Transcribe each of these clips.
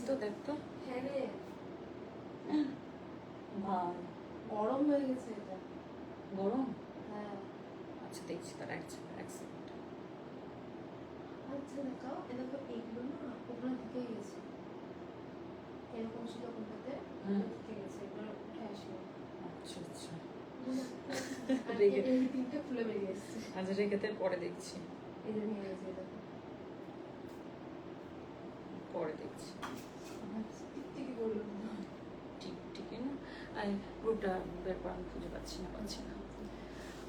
তো দেখ তো। হ্যাঁ রে, ভাই গরম হয়ে গেছে এটা। গরম? হ্যাঁ। আচ্ছা দেখছি তার এক সেকেন্ড। আচ্ছা দেখাও, এ দেখো এইগুলো না ওগুলো থেকে গেছে, এরকম ছিল কোনটাতে, থেকে গেছে, এবার উঠে আসবে। আচ্ছা আচ্ছা এই তিনটে খুলে বেরিয়ে এসছে। আচ্ছা রেখেতে পরে দেখছি। এই যে নিয়ে গেছে এটা, পরে দেখছি। টিকটিকি করলো না। টিকটিকি না, আমি গ্রুপটা বের করে আমি খুঁজে পাচ্ছি না।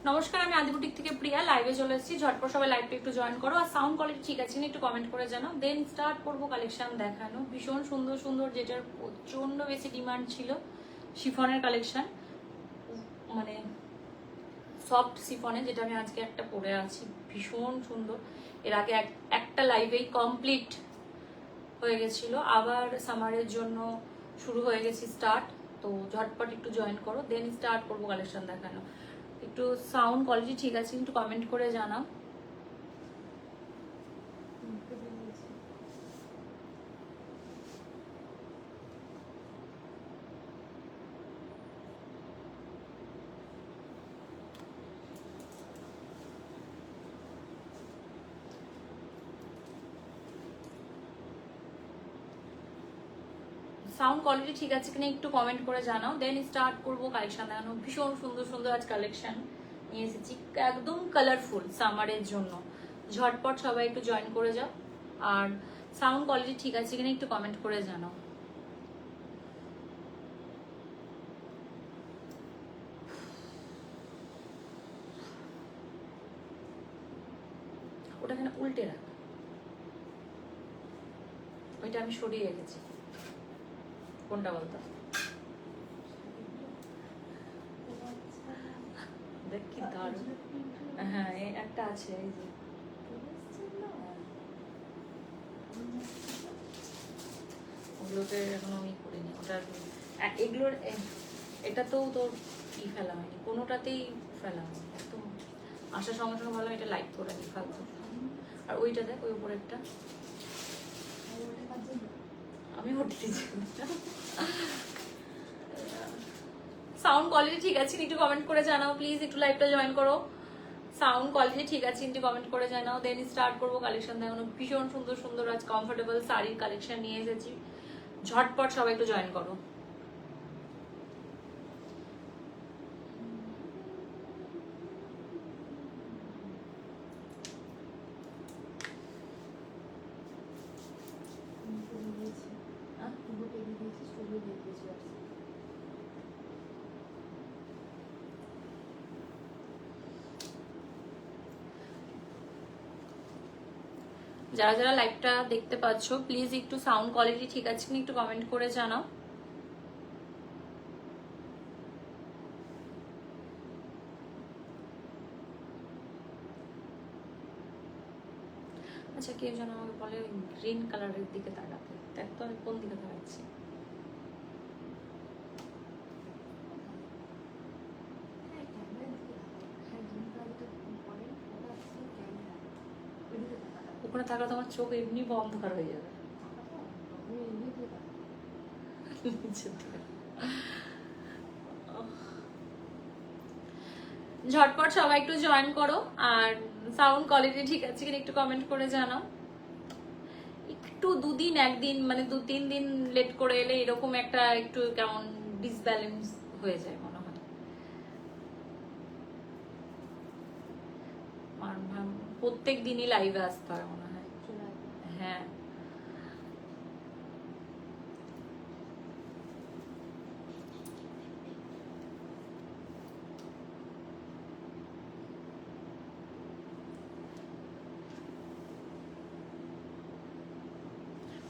নমস্কার, আমি আদিপুটিক থেকে প্রিয়া, লাইভে চলে এসেছি। ঝটপট সবাই লাইভটা একটু জয়েন করো। আর সাউন্ড কোয়ালিটি ঠিক আছে না একটু কমেন্ট করে জানাও। দেন স্টার্ট করবো কালেকশন দেখানো। ভীষণ সুন্দর সুন্দর, যেটার প্রচন্ড বেশি ডিমান্ড ছিল, শিফনের কালেকশন, মানে সফট শিফনে, যেটা আমি আজকে একটা পরে আছি, ভীষণ সুন্দর। এর আগে একটা লাইভেই কমপ্লিট হয়ে গেছিল, আবার সামারের জন্য শুরু হয়ে গেছি স্টার্ট। তো ঝটপট একটু জয়েন করো, দেন স্টার্ট করবো কালেকশন দেখানো। একটু সাউন্ড কোয়ালিটি ঠিক আছে একটু কমেন্ট করে জানাও। সাউন্ড কোয়ালিটি ঠিক আছে কিনা একটু কমেন্ট করে জানাও, দেন স্টার্ট করবো কালেকশন দেখানো। ভীষণ সুন্দর সুন্দর আজ কালেকশন নিয়ে এসেছি, একদম কালারফুল সামারের জন্য। ঝটপট সবাই একটু জয়েন করে যাও। আর সাউন্ড কোয়ালিটি ঠিক আছে কিনা একটু কমেন্ট করে জানাও। ওটা কেন উল্টে রাখ, ওইটা আমি সরিয়ে রেখেছি। কোনটা বলতো? দেখ কি দারুণ। হ্যাঁ এই একটা আছে, এই যে ওগুলোকে এখনো আমি করিনি। ওটা এগুলোর এটা তো তোর কি ফেলা হয়নি, কোনোটাতেই ফেলা হয়নি একদম। আসার সঙ্গে সঙ্গে ভালো এটা লাইট করে নি ফালতু। আর ওইটা দেখ, ওই উপরেরটা আমি ওটা দিচ্ছি। সাউন্ড কোয়ালিটি ঠিক আছে একটু কমেন্ট করে জানাও প্লিজ, একটু লাইভটা জয়েন করো। সাউন্ড কোয়ালিটি ঠিক আছে একটু কমেন্ট করে জানাও, দেন স্টার্ট করবো কালেকশন দেখানো। ভীষণ সুন্দর সুন্দর আজ কমফোর্টেবল শাড়ির কালেকশন নিয়ে এসেছি। ঝটপট সবাই একটু জয়েন করো। যারা যারা লাইভটা দেখতে পাচ্ছ প্লিজ একটু সাউন্ড কোয়ালিটি ঠিক আছে কিনা একটু কমেন্ট করে জানাও। আচ্ছা কেউ যেন আমাকে বলে গ্রিন কালারের দিকে তাকাতে, দেখ তো আমি কোন দিকে তাকাচ্ছি। ওখানে থাকলে তোমার চোখ এমনি অন্ধকার হয়ে যাবে। ঝটপট সবাই একটু জয়েন করো। আর সাউন্ড কোয়ালিটি ঠিক আছে কিনা একটু কমেন্ট করে জানাও। একটু দুদিন একদিন মানে 2-3 দিন লেট করে এলে এরকম একটা একটু কেমন ডিসব্যালেন্স হয়ে যায় মনে হয়। প্রত্যেক দিনই লাইভে আসতে হয় মনে হয়। হ্যাঁ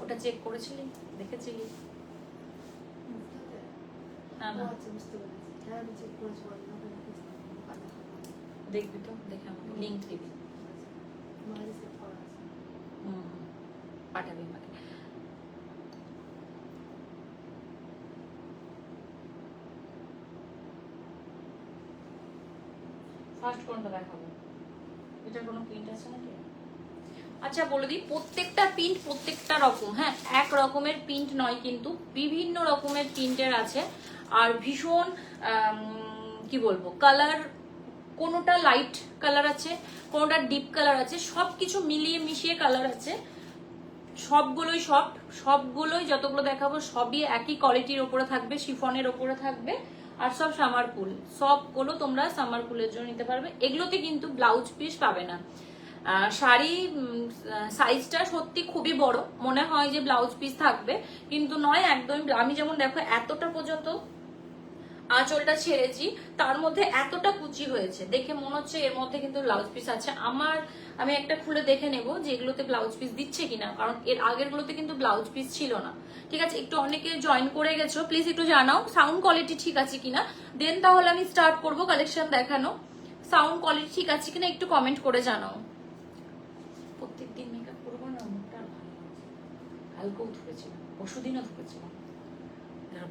ওটা চেক করেছিলি, দেখেছিলি? দেখবি তো, দেখে আমাকে লিঙ্ক দিবি। পাঠাবি আমাকে। ফার্স্ট কোনটা দেখাবো? এটার কোনো প্রিন্ট আছে নাকি? আচ্ছা বলে দিই, প্রত্যেকটা প্রিন্ট প্রত্যেকটা রকম, হ্যাঁ, এক রকমের প্রিন্ট নয় কিন্তু বিভিন্ন রকমের প্রিন্টের আছে। আর ভীষণ কি বলবো, কালার কোনোটা লাইট কালার আছে, কোনোটা ডিপ কালার আছে, সবকিছু মিলিয়ে মিশিয়ে কালার আছে। সবগুলোই সফট, সবগুলোই যতগুলো দেখাবো সবই একই কোয়ালিটির ওপরে থাকবে, শিফনের ওপরে থাকবে। আর সব সামার কুল, সবগুলো তোমরা সামার কুলের জন্য নিতে পারবে। এগুলোতে কিন্তু ব্লাউজ পিস পাবে না। শাড়ি সাইজটা সত্যি খুবই বড়, মনে হয় যে ব্লাউজ পিস থাকবে, কিন্তু নয় একদম। আমি যেমন দেখো এতটা পর্যন্ত আঁচলটা ছেড়েছি, তার মধ্যে এতটা কুচি হয়েছে, দেখে মনে হচ্ছে এর মধ্যে কিন্তু ব্লাউজ পিস আছে। আমি একটা খুলে দেখে নেব যে এগুলোতে ব্লাউজ পিস দিচ্ছে কিনা, কারণ এর আগের গুলোতে কিন্তু ব্লাউজ পিস ছিল না। ঠিক আছে, একটু অনেকে জয়েন করে গেছো, প্লিজ একটু জানাও সাউন্ড কোয়ালিটি ঠিক আছে কিনা, দেন তাহলে আমি স্টার্ট করব কালেকশন দেখানো। সাউন্ড কোয়ালিটি ঠিক আছে কিনা একটু কমেন্ট করে জানাও। প্রত্যেকদিন মেকআপ করবো না, মুখটা ভালো লাগছে, হালকাও ধুকেছিলাম, পরশুদিনও ধুকেছিলাম,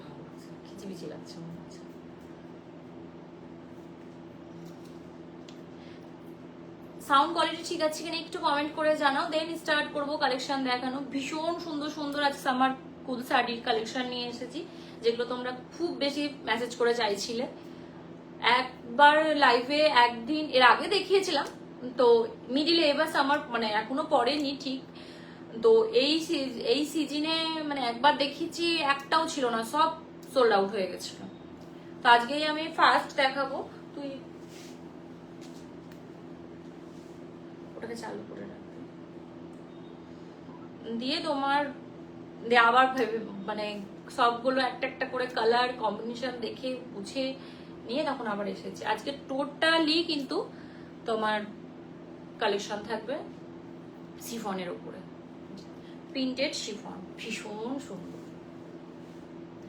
ভালো লাগছে, খিচিবিচি লাগছে মনে হচ্ছে। সাউন্ড কোয়ালিটি ঠিক আছে কিনা একটু কমেন্ট করে জানাও, দেন স্টার্ট করব কালেকশন দেখানো। ভীষণ সুন্দর সুন্দর আজ সামার কুল শাড়ির কালেকশন নিয়ে এসেছি, যেগুলো তোমরা খুব বেশি মেসেজ করে চাইছিলে। একবার লাইভে একদিন এর আগে দেখিয়েছিলাম, তো মিডিলে এবার সামার মানে এখনো পড়েনি ঠিক, তো এই সিজনে মানে একবার দেখিয়েছি, একটাও ছিল না, সব সোল্ড আউট হয়ে গেছিল। তো আজকেই আমি ফার্স্ট দেখাবো। তুই ওটাকে চালু করে রাখবে, দিয়ে তোমার আবার মানে সবগুলো একটা একটা করে কালার কম্বিনেশন দেখে বুঝে নিয়ে তখন আবার এসেছে। আজকে টোটালি কিন্তু তোমার কালেকশন থাকবে শিফনের উপরে, প্রিন্টেড শিফন, ভীষণ সুন্দর,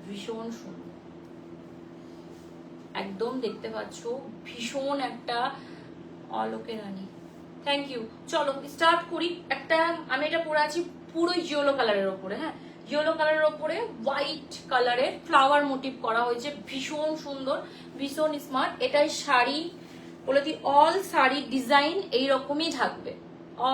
ভীষণ সুন্দর, একদম দেখতে পাচ্ছ ভীষণ একটা অলোকে রানী। Thank you. চলো স্টার্ট করি। আমি এটা পরে আছি পুরো ইয়েলো কালারের ওপরে, হ্যাঁ, ইয়েলো কালারের ওপরে হোয়াইট কালারের ফ্লাওয়ার মোটিভ করা হয়েছে, ভীষণ সুন্দর, ভীষণ স্মার্ট। এটাই শাড়ি বলে দিই, অল শাড়ির ডিজাইন এইরকমই থাকবে,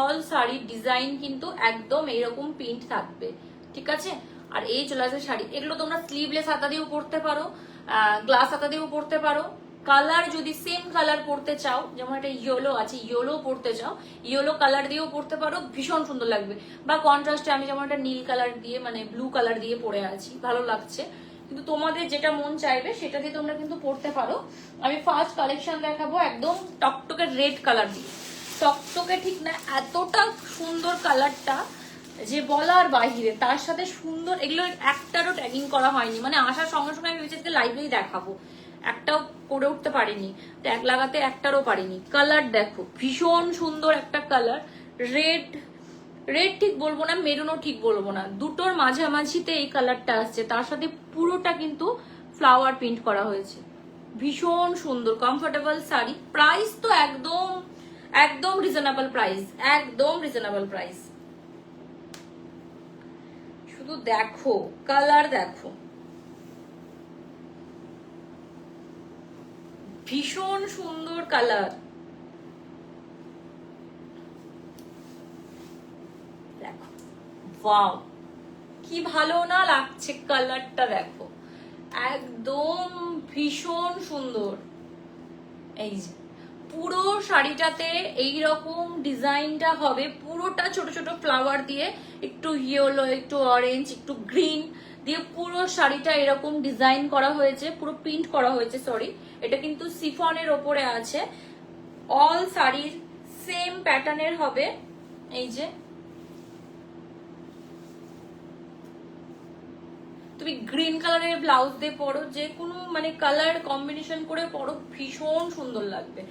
অল শাড়ির ডিজাইন কিন্তু একদম এইরকম প্রিন্ট থাকবে, ঠিক আছে। আর এই চলে আসে শাড়ি, এগুলো তোমরা স্লিভলেস হাতা দিয়েও পরতে পারো, গ্লাস হাতা দিয়েও পরতে পারো। কালার যদি সেম কালার পরতে চাও, যেমন একটা ইয়েলো আছে, ইয়েলো পরতে চাও, ইয়েলো কালার দিয়েও পরতে পারো, ভীষণ সুন্দর লাগবে। বা কন্ট্রাস্টে আমি যেমন একটা নীল কালার দিয়ে মানে ব্লু কালার দিয়ে পরে আছি, ভালো লাগছে। কিন্তু তোমাদের যেটা মন চাইবে সেটা দিয়ে তোমরা কিন্তু পরতে পারো। আমি ফার্স্ট কালেকশন দেখাবো একদম টকটকে রেড কালার দিয়ে, টকটকে ঠিক না, এতটা সুন্দর কালারটা যে বলার বাহিরে, তার সাথে সুন্দর, এগুলো একটারও ট্যাগিং করা হয়নি, মানে আসার সঙ্গে সঙ্গে আমি ভেবেছি লাইভেই দেখাবো, একটাও করে উঠতে পারিনি, ট্যাগ লাগাতে একটারও পারিনি। কালার দেখো ভীষণ সুন্দর একটা কালার, রেড রেড ঠিক বলবো না, মেরুনও ঠিক বলবো না, দুটোর মাঝামাঝিতে এই কালারটা আসছে, তার সাথে পুরোটা কিন্তু ফ্লাওয়ার প্রিন্ট করা হয়েছে, ভীষণ সুন্দর কমফোর্টেবল শাড়ি। প্রাইস তো একদম একদম রিজনেবল প্রাইস, একদম রিজনেবল প্রাইস। শুধু দেখো কালার দেখো, ভীষণ সুন্দর কালার, দেখো ওয়াও কি ভালো না লাগছে কালারটা, দেখো একদম ভীষণ সুন্দর। এই যে পুরো শাড়িটাতে এইরকম ডিজাইনটা হবে, পুরোটা ছোট ছোট ফ্লাওয়ার দিয়ে, একটু ইয়েলো, একটু অরেঞ্জ, একটু গ্রিন দিয়ে পুরো শাড়িটা এরকম ডিজাইন করা হয়েছে, পুরো প্রিন্ট করা হয়েছে, সরি এটা কিন্তু শিফনের ওপরে আছে। অল শাড়ির সেম প্যাটার্নের হবে। এই যে তুমি গ্রিন কালারের ব্লাউজ দিয়ে পরো, যে কোনো মানে কালার কম্বিনেশন করে পরো, ভীষণ সুন্দর লাগবে।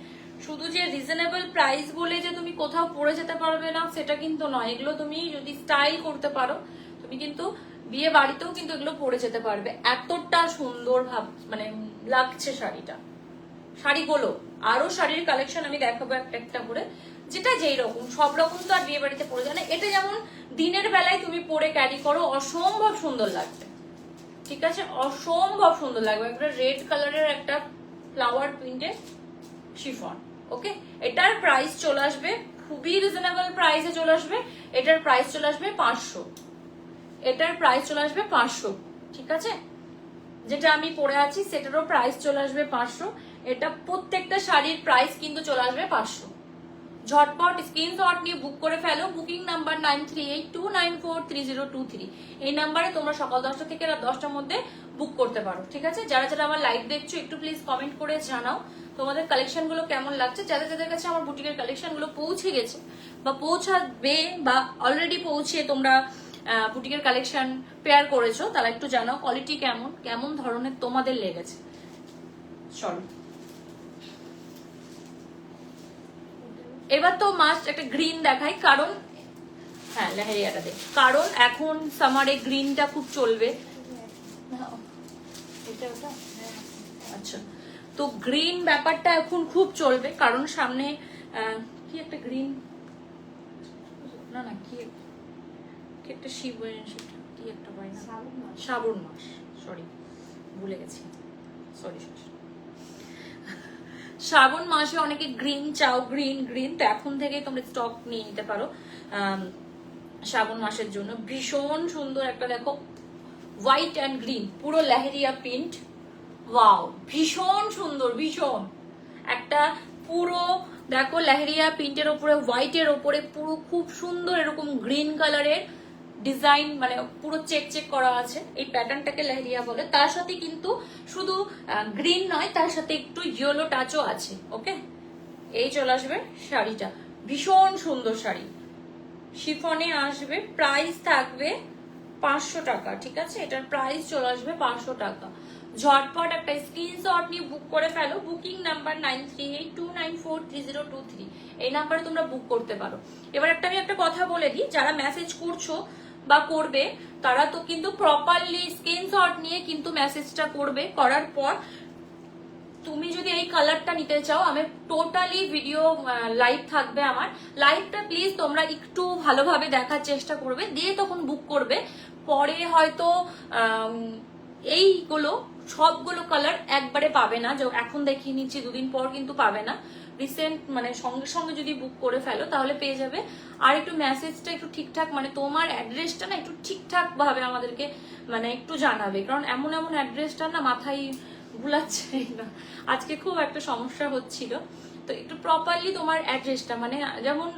শুধু যে রিজনেবল প্রাইস বলে যে তুমি কোথাও পরে যেতে পারবে না সেটা কিন্তু নয়, এগুলো তুমি যদি স্টাইল করতে পারো তুমি কিন্তু বিয়ে বাড়িতেও কিন্তু এগুলো পরে যেতে পারবে, এতটা সুন্দর ভাব মানে লাগছে শাড়িটা। শাড়িগুলো আরো শাড়ির কালেকশন আমি দেখাবো একটা একটা করে, যেটা যেই রকম, সব রকম তো আর বিয়ে বাড়িতে পরে যায় না। এটা যেমন দিনের বেলায় তুমি পরে ক্যারি করো, অসম্ভব সুন্দর লাগবে, ঠিক আছে, অসম্ভব সুন্দর লাগবে। একটা রেড কালারের একটা ফ্লাওয়ার প্রিন্টের শিফন, ওকে। এটার প্রাইস চলে আসবে খুবই রিজনেবল প্রাইসে চলে আসবে। এটার প্রাইস চলে আসবে 500, এটার প্রাইস চলে আসবে 500, ঠিক আছে। যেটা আমি পরে আছি সেটারও প্রাইস চলে আসবে 500। এটা প্রত্যেকটা শাড়ির প্রাইস কিন্তু চলে আসবে 500। ঝটপট স্ক্রিনশট নিয়ে বুক করে ফেলো। Booking number 9382943023। এই নাম্বারে তোমরা সকাল 10টা থেকে রাত 10টার মধ্যে বুক করতে পারো, ঠিক আছে। যারা যারা আমার লাইভ দেখছো একটু প্লিজ কমেন্ট করে জানাও তোমাদের কালেকশন গুলো কেমন লাগছে। যাদের যাদের কাছে আমার বুটিকের কালেকশন গুলো পৌঁছে গেছে বা পৌঁছাবে বা অলরেডি পৌঁছে তোমরা বুটিকের কালেকশন পেয়ার করেছো, তারা একটু জানাও কোয়ালিটি কেমন, কেমন ধরনের তোমাদের লেগেছে। চলো এবার তো মাস্ট একটা গ্রিন দেখাই, কারণ হ্যাঁ লেহেরিয়াটা দেখ, কারণ এখন সামারে গ্রিনটা খুব চলবে। এটা ওটা আচ্ছা, তো গ্রিন ব্যাপারটা এখন খুব চলবে, কারণ সামনে কি একটা গ্রিন না না কি একটা শিব কি একটা পাই না, শ্রাবণ মাস, সরি ভুলে গেছি, সরি। শ্রাবণ মাসে অনেকে গ্রিন চাও, গ্রিন গ্রিন, তো এখন থেকে তোমরা স্টক নিয়ে নিতে পারো শ্রাবণ মাসের জন্য। ভীষণ সুন্দর একটা দেখো হোয়াইট অ্যান্ড গ্রিন, পুরো লেহেরিয়া প্রিন্ট, ওয়াও ভীষণ সুন্দর, ভীষণ একটা পুরো দেখো লেহেরিয়া প্রিন্টের ওপরে হোয়াইটের ওপরে পুরো খুব সুন্দর এরকম গ্রিন কালারের ডিজাইন, মানে পুরো চেক চেক করা আছে। এই প্যাটার্নটাকে লেহেরিয়া বলে। তার সাথে কিন্তু শুধু গ্রিন নয়, তার সাথে একটু ইয়েলো টাচও আছে। ওকে, এই চলে আসবে শাড়িটা, ভীষণ সুন্দর শাড়ি, শিফনে আসবে, প্রাইস থাকবে 500 টাকা, ঠিক আছে। এটার প্রাইস চলে আসবে 500 টাকা। ঝটপট একটা স্ক্রিনশট নিয়ে বুক করে ফেলো। বুকিং নাম্বার 9382943023, এই নাম্বারে তোমরা বুক করতে পারো। এবার আমি একটা কথা বলে দিই, যারা মেসেজ করছো বা করবে তারা তো কিন্তু প্রপারলি স্ক্রিনশট নিয়ে কিন্তু মেসেজটা করবে। করার পর তুমি যদি এই কালারটা নিতে চাও, আমি টোটালি ভিডিও লাইভ থাকবে আমার, লাইভটা প্লিজ তোমরা একটু ভালোভাবে দেখার চেষ্টা করবে, দিয়ে তখন বুক করবে। পরে হয়তো এইগুলো সবগুলো কালার একবারে পাবে না, যে এখন দেখিয়ে নিচ্ছি, দুদিন পর কিন্তু পাবে না। রিসেন্ট মানে সঙ্গে সঙ্গে যদি বুক করে ফেলো তাহলে পেয়ে যাবে। আর একটু মেসেজটা একটু ঠিকঠাক, মানে তোমার অ্যাড্রেসটা না একটু ঠিকঠাক ভাবে আমাদেরকে মানে একটু জানাবে, কারণ এমন এমন অ্যাড্রেসটা না মাথায় ভুলাচ্ছে না, আজকে খুব একটা সমস্যা হচ্ছিল। তো একটু প্রপারলি তোমার অ্যাড্রেসটা, মানে যেমন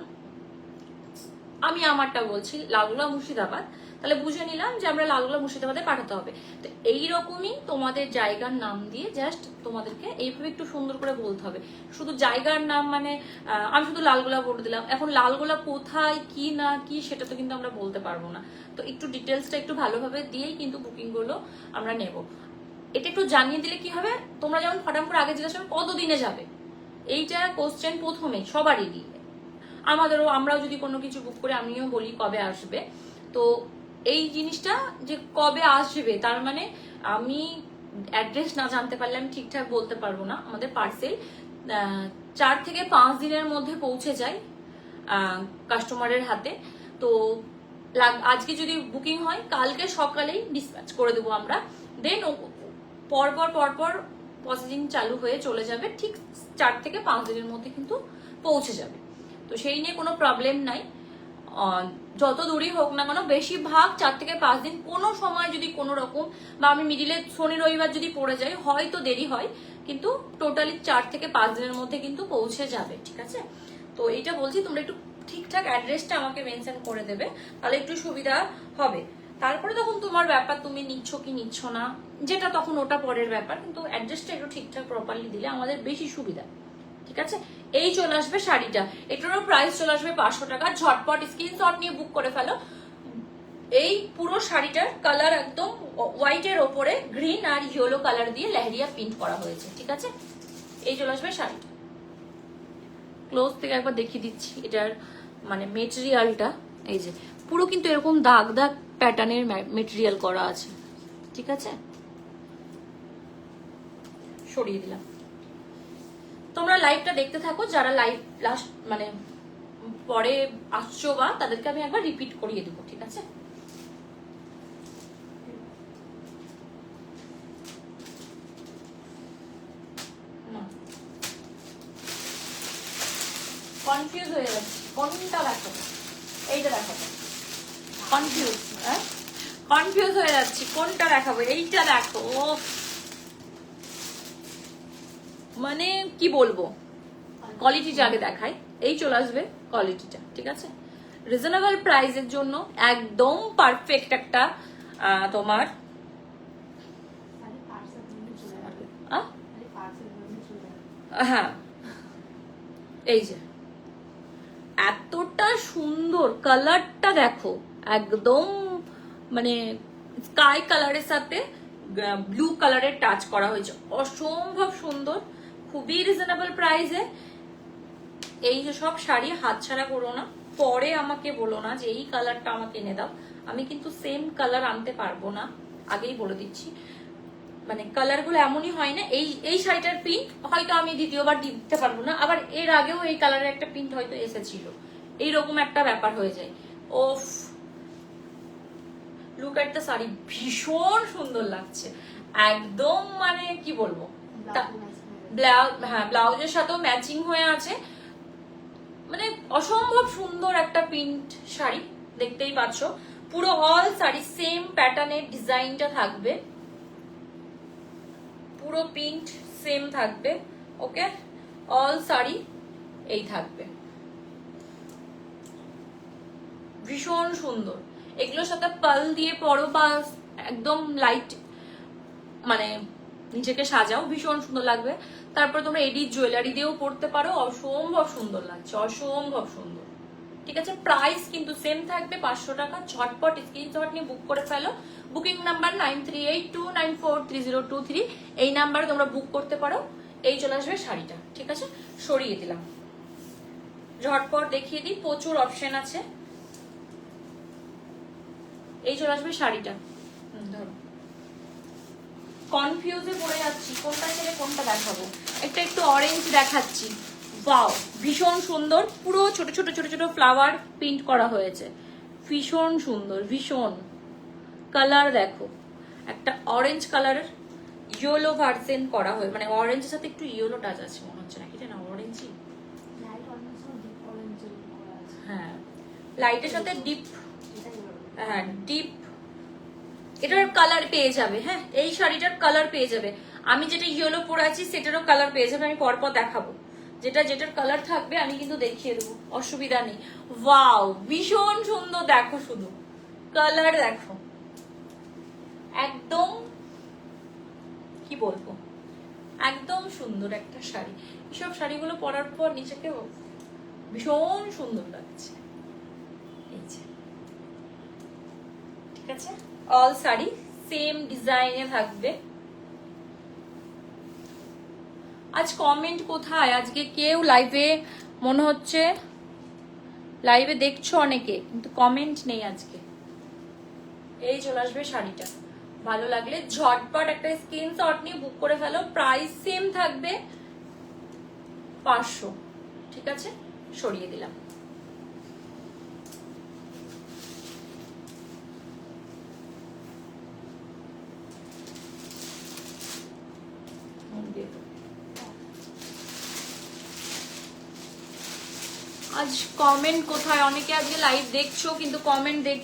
আমি আমারটা বলছি লালগোলা মুর্শিদাবাদ, তাহলে বুঝে নিলাম যে আমরা লালগোলা মুর্শিদাবাদে পাঠাতে হবে। তো এইরকমই তোমাদের জায়গার নাম দিয়ে জাস্ট তোমাদেরকে এইভাবে একটু সুন্দর করে বলতে হবে। শুধু জায়গার নাম মানে আমি শুধু লালগোলা বলে দিলাম, এখন লালগোলা কোথায় কি না কি সেটা তো কিন্তু আমরা বলতে পারবো না। তো একটু ডিটেলসটা একটু ভালোভাবে দিয়েই কিন্তু বুকিং গুলো আমরা নেব। এটা একটু জানিয়ে দিলে কি হবে, তোমরা যেমন ফটাম করে আগে জিজ্ঞাসা করো কতদিনে যাবে, এইটা কোশ্চেন প্রথমেই সবারই দিই, আমাদেরও, আমরাও যদি কোনো কিছু বুক করে আমিও বলি কবে আসবে। তো এই জিনিসটা যে কবে আসবে তার মানে আমি অ্যাড্রেস না জানতে পারলে আমি ঠিকঠাক বলতে পারবো না। আমাদের পার্সেল 4 থেকে 5 দিনের মধ্যে পৌঁছে যায় কাস্টমারের হাতে। তো আজকে যদি বুকিং হয় কালকে সকালেই ডিসপ্যাচ করে দেবো আমরা, দেন পরপর প্রসেসিং চালু হয়ে চলে যাবে, ঠিক 4 থেকে 5 দিনের মধ্যে কিন্তু পৌঁছে যাবে। তো সেই নিয়ে কোনো প্রবলেম নাই, যত দূরই হোক না কেন বেশিরভাগ 4 থেকে 5 দিন। কোনো সময় যদি কোনো রকম বা আমি মিডিলে শনি রবিবার যদি পড়ে যাই হয়তো দেরি হয়, কিন্তু টোটালি 4 থেকে 5 দিনের মধ্যে কিন্তু পৌঁছে যাবে, ঠিক আছে। তো এইটা বলছি, তোমরা একটু ঠিকঠাক অ্যাড্রেসটা আমাকে মেনশন করে দেবে, তাহলে একটু সুবিধা হবে। তারপরে তখন তোমার ব্যাপার, তুমি নিচ্ছ কি নিচ্ছ না যেটা তখন ওটা পরের ব্যাপার, কিন্তু অ্যাড্রেসটা একটু ঠিকঠাক প্রপারলি দিলে আমাদের বেশি সুবিধা, ঠিক আছে। এই চলে আসবে শাড়িটা, এটারও প্রাইস চলে আসবে 500 টাকা। ঝটপট স্ক্রিনশট নিয়ে বুক করে ফেলো। এই পুরো শাড়িটার কালার একদম হোয়াইটের ওপরে গ্রিন আর ইয়েলো কালার দিয়ে লেহেরিয়া প্রিন্ট করা হয়েছে, ঠিক আছে। এই চলে আসবে শাড়িটা। ক্লোজ থেকে একবার দেখিয়ে দিচ্ছি এটার মানে মেটেরিয়ালটা, এই যে পুরো কিন্তু এরকম দাগ দাগ প্যাটার্নের মেটেরিয়াল করা আছে, ঠিক আছে। সরিয়ে দিলাম। তোমরা লাইভটা দেখতে থাকো, যারা লাইভ লাস্ট মানে পরে আসছো বা তাদেরকে আমি একবার রিপিট করিয়ে দেবো, ঠিক আছে। কনফিউজ হয়ে যাচ্ছে, দেখাবো, এইটা দেখাবো। কনফিউজ, হ্যাঁ কনফিউজ হয়ে যাচ্ছি কোনটা দেখাবো। এইটা দেখো, মানে কি বলবো, কোয়ালিটিটা আগে দেখাই। এই চলে আসবে কোয়ালিটিটা, ঠিক আছে? রিজনেবল প্রাইসের জন্য একদম পারফেক্ট একটা তোমার হ্যাঁ, এই যে এতটা সুন্দর কালারটা দেখো, একদম মানে স্কাই কালারের সাথে ব্লু কালারের টাচ করা হয়েছে, অসম্ভব সুন্দর, খুবই রিজনেবল প্রাইসে। এই যে সব শাড়ি হাতছাড়া করো না, পরে আমাকে বলো না যে এই কালারটা আমাকে এনে দাও, আমি কিন্তু সেম কালার আনতে পারবো না, আগেই বলে দিচ্ছি। মানে কালার গুলো এমনই হয় না, এই শাড়িটার প্রিন্ট হয়তো আমি দ্বিতীয়বার দিতে পারবো না, আবার এর আগেও এই কালারের একটা প্রিন্ট হয়তো এসেছিল, এইরকম একটা ব্যাপার হয়ে যায়। ওফ, লুক এট দ্য শাড়ি, ভীষণ সুন্দর লাগছে একদম, মানে কি বলবো, হ্যাঁ ব্লাউজের সাথেও ম্যাচিং হয়ে আছে, মানে অসম্ভব সুন্দর একটা প্রিন্ট শাড়ি, দেখতেই পাচ্ছ। পুরো অল শাড়ি সেম প্যাটার্নের ডিজাইনটা থাকবে, পুরো প্রিন্ট সেম থাকবে, ওকে? অল শাড়ি এই থাকবে, ভীষণ সুন্দর। এগুলোর সাথে পাল দিয়ে পরো বা একদম লাইট মানে নিজেকে সাজাও, ভীষণ সুন্দর লাগবে। তারপর তোমরা এডি জুয়েলারি দিয়েও পরতে পারো, অসম্ভব সুন্দর লাগছে, অসম্ভব সুন্দর। ঠিক আছে, প্রাইস কিন্তু সেম থাকবে 500 টাকা। ঝটপট স্ক্রিনশট নিয়ে বুক করে ফেলো। বুকিং নাম্বার 9382943023, এই নাম্বারে তোমরা বুক করতে পারো। এই চলে আসবে শাড়িটা, ঠিক আছে? সরিয়ে দিলাম, ঝটপট দেখিয়ে দিই, প্রচুর অপশন আছে। এই চলে আসবে শাড়িটা, ধরো কনফিউজে পড়ে যাচ্ছি কোনটা ছেড়ে কোনটা দেখাবো। একটা একটু অরেঞ্জ দেখাচ্ছি, ওয়াও ভীষণ সুন্দর, পুরো ছোট ছোট ছোট ছোট ফ্লাওয়ার প্রিন্ট করা হয়েছে, ভীষণ সুন্দর, ভীষণ কালার দেখো, একটা অরেঞ্জ কালারের ইয়েলো ভার্সেন করা হয়, মানে অরেঞ্জের সাথে একটু ইয়েলো টাচ আছে মনে হচ্ছে, নাকি এটা না অরেঞ্জই, হ্যাঁ লাইটের সাথে ডিপ, হ্যাঁ ডিপ এটার কালার পেয়ে যাবে। হ্যাঁ, এই শাড়িটার কালার পেয়ে যাবে, আমি যেটা ইয়েলো পরে আছি সেটারও কালার পেয়ে যাবে, আমি পরপর দেখাবো, যেটার কালার থাকবে আমি কিন্তু দেখিয়ে দেবো, অসুবিধা নেই। ওয়াও ভীষণ সুন্দর, দেখো শুধু কালার দেখো, একদম কি বলবো, একদম সুন্দর একটা শাড়ি। এসব শাড়িগুলো পরার পর নিজেকে ভীষণ সুন্দর লাগছে, এই যে ঠিক আছে। অল শাড়ি সেম ডিজাইনে থাকবে। আজ কমেন্ট কোথায়? আজকে কেউ লাইভে, মনে হচ্ছে লাইভে দেখছো অনেকে, কিন্তু কমেন্ট নেই আজকে। এই চলে আসবে শাড়িটা, ভালো লাগলে ঝটপট একটা স্ক্রিনশট নিয়ে বুক করে ফেলো। প্রাইস সেম থাকবে 500, ঠিক আছে? সরিয়ে দিলাম। আজ কমেন্ট কোথায়? অনেকে আজকে লাইভ দেখছো কিন্তু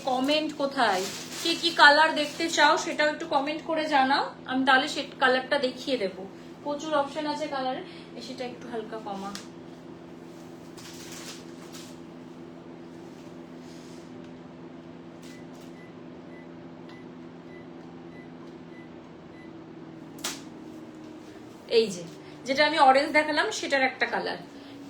কমেন্ট কোথায়? কি কি কালার দেখতে চাও সেটাও একটু কমেন্ট করে জানাও, আমি তাহলে সে কালারটা দেখিয়ে দেব। প্রচুর অপশন আছে কালারের, সেটা একটু হালকা কমা। এই যে যেটা আমি অরেঞ্জ দেখালাম সেটার একটা কালার,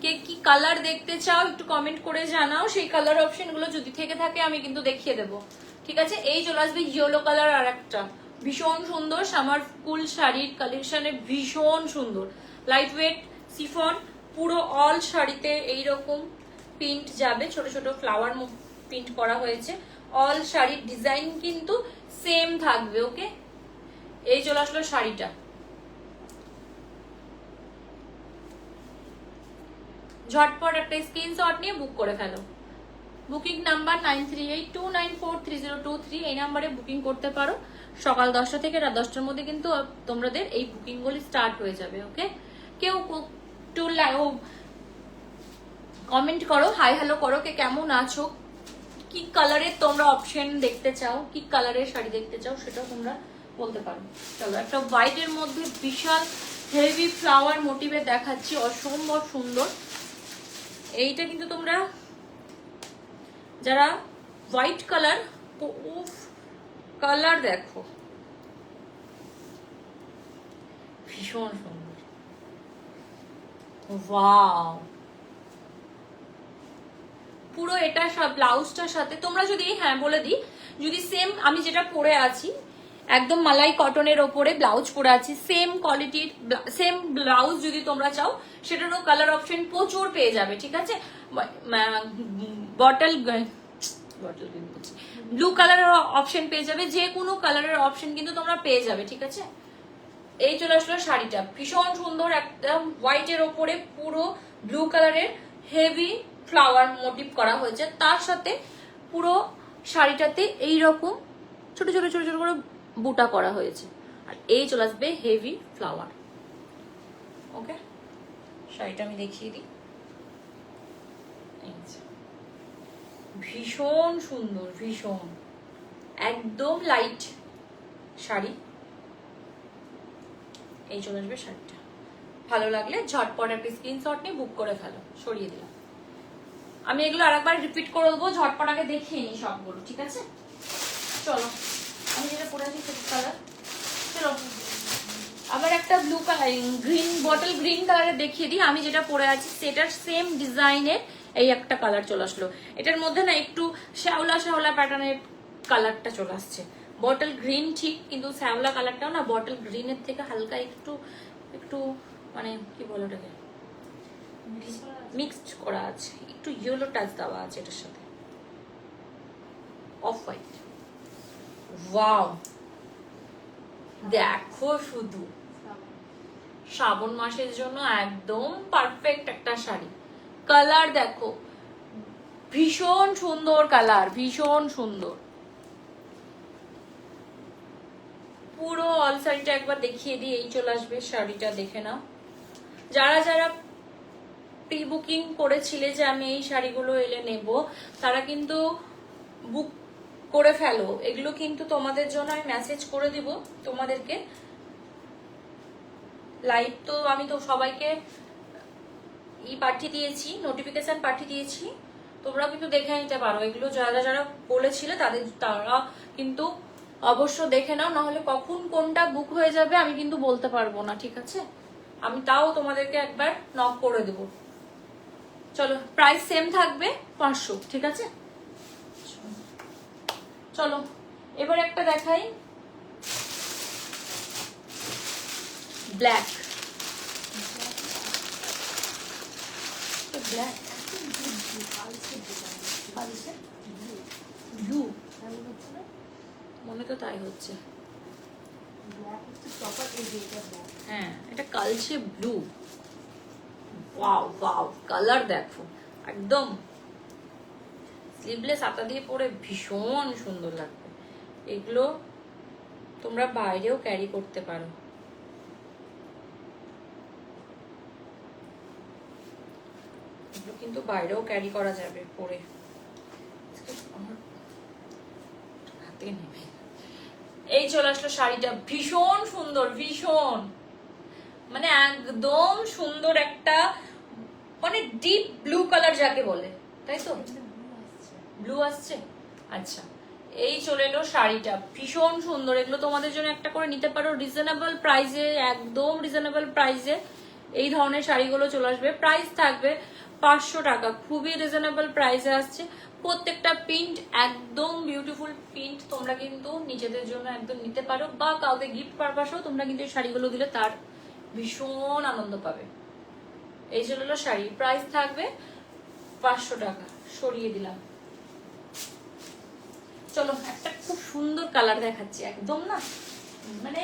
কে কি কালার দেখতে চাও একটু কমেন্ট করে জানাও, সেই কালার অপশন গুলো যদি থেকে থাকে আমি কিন্তু দেখিয়ে দেবো, ঠিক আছে? এই চলে আসবে ইয়েলো কালার, আর একটা ভীষণ সুন্দর সামার কুল শাড়ির কালেকশনে, ভীষণ সুন্দর লাইট ওয়েট সিফন, পুরো অল শাড়িতে এইরকম প্রিন্ট যাবে, ছোট ছোট ফ্লাওয়ার প্রিন্ট করা হয়েছে। অল শাড়ির ডিজাইন কিন্তু সেম থাকবে, ওকে? এই চলে আসলো শাড়িটা, ঝটপট একটা স্ক্রিনশট নিয়ে বুক করে ফেলো। বুকিং নাম্বার 9382943023, এই নাম্বারে বুকিং করতে পারো। সকাল 10টা থেকে রাত 10টার মধ্যে কিন্তু তোমাদের এই বুকিং গুলি স্টার্ট হয়ে যাবে, ওকে? কেউ একটু কমেন্ট করো, হাই হ্যালো করো, কে কেমন আছো, কি কালারের তোমরা অপশন দেখতে চাও, কি কালারের শাড়ি দেখতে চাও সেটাও তোমরা বলতে পারো। চলো একটা হোয়াইটের মধ্যে বিশাল হেভি ফ্লাওয়ার মোটিভে দেখাচ্ছি, অসম্ভব সুন্দর। এইটা কিন্তু তোমরা যারা হোয়াইট কালার, কালার দেখো ভীষণ সুন্দর, ওয়াও। পুরো এটা সব ব্লাউজটার সাথে তোমরা যদি, হ্যাঁ বলে দিই, যদি সেম আমি যেটা পরে আছি একদম মালাই কটনের ওপরে ব্লাউজ পরে আছি, সেম কোয়ালিটির সেম ব্লাউজ যদি তোমরা চাও সেটারও কালার অপশন প্রচুর পেয়ে যাবে, ঠিক আছে। বটল ব্লু কালারের অপশন পেয়ে যাবে, যে কোনো কালারের অপশন কিন্তু তোমরা পেয়ে যাবে, ঠিক আছে। এই চলে আসলো শাড়িটা, ভীষণ সুন্দর, একদম হোয়াইটের ওপরে পুরো ব্লু কালারের হেভি ফ্লাওয়ার মোটিভ করা হয়েছে, তার সাথে পুরো শাড়িটাতে এইরকম ছোট ছোট ছোট ছোট করে বুটা করা হয়েছে, আর এই চলে আসবে হেভি ফ্লাওয়ার। ওকে, শাড়িটা আমি দেখিয়ে দিই, ভীষণ সুন্দর, ভীষণ একদম লাইট শাড়ি। এই চলে আসবে শাড়িটা, ভালো লাগলে ঝটপট একটা স্ক্রিনশট নিয়ে বুক করে ফেলো। সরিয়ে দিলাম, আমি এগুলো আরেকবার রিপিট করে দেবো, ঝটপট আগে দেখিয়ে নিই সবগুলো, ঠিক আছে। চলো আমি যেটা পরে আছি সেটা কালার, চলো আবার একটা blue colour, green bottle green কালারের দেখিয়ে দিই। আমি যেটা পরে আছি সেটার সেম ডিজাইনের এই একটা কালার চলে আসলো, এটার মধ্যে না একটু শ্যাওলা শ্যাওলা প্যাটার্নের কালারটা চলে আসছে। বটল গ্রিন ঠিক, কিন্তু শ্যাওলা কালারটাও না বটল গ্রিনের থেকে হালকা একটু একটু মানে কি বলো ওটাকে মিক্সড করা আছে, একটু ইয়েলো টাচ দেওয়া আছে এটার সাথে, অফ হোয়াইট। ওয়াও, দেখো শুধু শ্রাবণ মাসের জন্য একদম পারফেক্ট একটা শাড়ি। কালার দেখো, ভীষণ সুন্দর কালার, ভীষণ সুন্দর। পুরো অল শাড়িটা একবার দেখিয়ে দিই, এই চলে আসবে শাড়িটা, দেখে নাও। যারা যারা প্রি বুকিং করেছিলে যে আমি এই শাড়িগুলো এলে নেব, তারা কিন্তু বুক করে ফেলো, এগুলো কিন্তু তোমাদের জন্য আমি মেসেজ করে দিব তোমাদেরকে। লাইভ তো আমি তো সবাইকে পাঠিয়ে দিয়েছি, নোটিফিকেশন পাঠিয়ে দিয়েছি, তোমরা কিন্তু দেখে নিতে পারো। এগুলো যারা যারা বলেছিলে তারা কিন্তু অবশ্য দেখে নাও, নাহলে কখন কোনটা বুক হয়ে যাবে আমি কিন্তু বলতে পারবো না, ঠিক আছে। আমি তাও তোমাদেরকে একবার নক করে দেব। চলো, প্রাইস সেম থাকবে 500, ঠিক আছে। চলো এবার একটা দেখাই, ব্ল্যাক। ব্ল্যাক ব্লু মনে তো তাই হচ্ছে, হ্যাঁ এটা কালচে ব্লু। ওয়াও ওয়াও, কালার দেখো, একদম স্লিভলেস হাতা দিয়ে পরে ভীষণ সুন্দর লাগবে। এগুলো তোমরা বাইরেও ক্যারি করতে পারো, এগুলো কিন্তু বাইরেও ক্যারি করা যাবে পরে। হাতে নেবে, এই চলে আসলো শাড়িটা, ভীষণ সুন্দর, ভীষণ মানে একদম সুন্দর একটা মানে ডিপ ব্লু কালার যাকে বলে, তাই তো। ব্লু আসছে, আচ্ছা। এই চলে এলো শাড়িটা, ভীষণ সুন্দর। এগুলো তোমাদের জন্য একটা করে নিতে পারো রিজনেবল প্রাইসে, একদম রিজনেবল প্রাইসে এই ধরনের শাড়িগুলো চলে আসবে। প্রাইস থাকবে 500 টাকা, খুবই রিজনেবল প্রাইসে আসছে। প্রত্যেকটা প্রিন্ট একদম বিউটিফুল প্রিন্ট, তোমরা কিন্তু নিজেদের জন্য একদম নিতে পারো, বা কাউকে গিফট পারপাসেও তোমরা কিন্তু এই শাড়িগুলো দিলে তার ভীষণ আনন্দ পাবে। এই চলে এলো শাড়ি, প্রাইস থাকবে 500 টাকা, সরিয়ে দিলাম। চলো একটা খুব সুন্দর কালার দেখাচ্ছি, একদম না মানে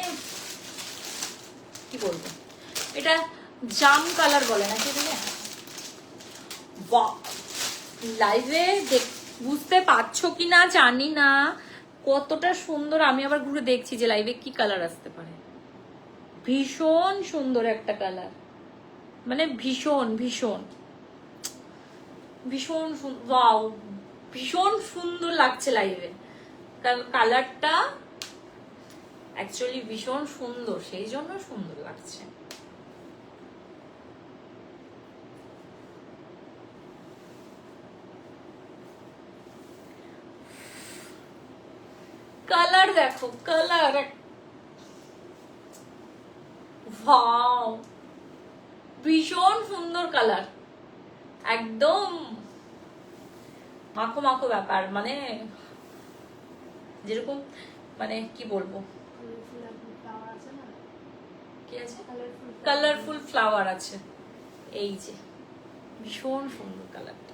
কি বলবো, এটা জাম কালার বলে না কি জানে। লাইভে বুঝতে পারছো কিনা জানি না কতটা সুন্দর, আমি আবার ঘুরে দেখছি যে লাইভে কি কালার আসতে পারে। ভীষণ সুন্দর একটা কালার, মানে ভীষণ ভীষণ ভীষণ ওয়াও, ভীষণ সুন্দর লাগছে লাইভে। কালারটা অ্যাকচুয়ালি ভীষণ সুন্দর, সেই জন্য সুন্দর লাগছে। কালার দেখো, কালার ওয়াও, ভীষণ সুন্দর কালার, একদম মাখো মাখো ব্যাপার, মানে যেরকম, মানে কি বলবো, কি আছে, কালারফুল ফ্লাওয়ার আছে। এই যে ভীষণ সুন্দর কালারটা।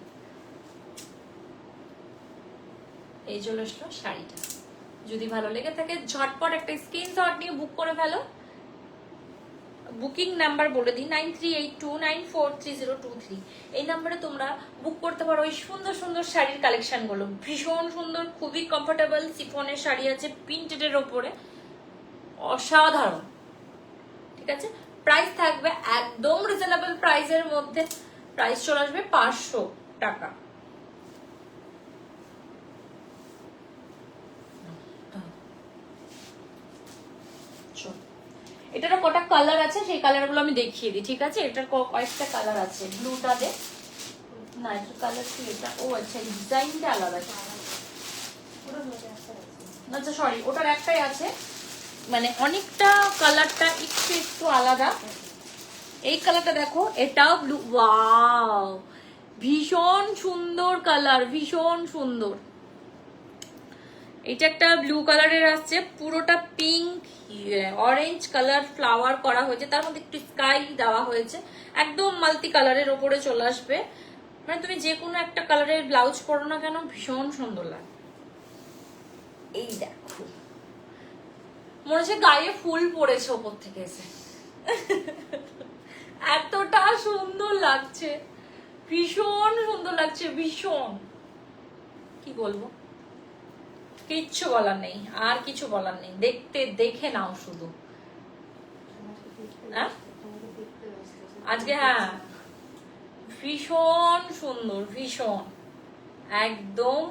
এই চলে আসলো শাড়িটা। যদি ভালো লেগে থাকে ঝটপট একটা স্ক্রিনশট নিয়ে বুক করে ফেলো। বুকিং নাম্বার বলে দিই 9382943023। এই নাম্বারে তোমরা বুক করতে পারো এই সুন্দর সুন্দর শাড়ির কালেকশনগুলো। ভীষণ সুন্দর, খুবই কমফোর্টেবল শিফনের শাড়ি আছে প্রিন্টেডের ওপরে, অসাধারণ। ঠিক আছে, প্রাইস থাকবে একদম রিজনেবল প্রাইসের মধ্যে। প্রাইস চলে আসবে 500 টাকা। এটারও কটা কালার আছে, সেই কালার গুলো আমি দেখিয়ে দিই। ঠিক আছে, এটার কয়েকটা কালার আছে। ব্লুটা দে না, এটার কালার কি এটা? ও আচ্ছা, ডিজাইনটা আলাদা। আচ্ছা সরি, ওটার একটাই আছে, মানে অনেকটা কালারটা একটু একটু আলাদা। এই কালারটা দেখো, এটাও ব্লু। ওয়াও, ভীষণ সুন্দর কালার, ভীষণ সুন্দর। এটা একটা ব্লু কালারের আসছে, পুরোটা পিঙ্ক অরেঞ্জ কালার ফ্লাওয়ার করা হয়েছে, তার মধ্যে একটু স্কাই দেওয়া হয়েছে, একদম মাল্টি কালারের ওপরে চলে আসবে। মানে তুমি যে কোনো একটা কালারের ব্লাউজ পরো না কেন, ভীষণ সুন্দর লাগে। এই দেখো, মনে হচ্ছে গায়ে ফুল পড়েছে ওপর থেকে এসে, এতটা সুন্দর লাগছে, ভীষণ সুন্দর লাগছে, ভীষণ। কি বলবো, কিচ্ছু বলার নেই, আর কিছু বলার নেই। দেখে নাও শুধু। আজকে হ্যাঁ, ভীষণ সুন্দর, ভীষণ একদম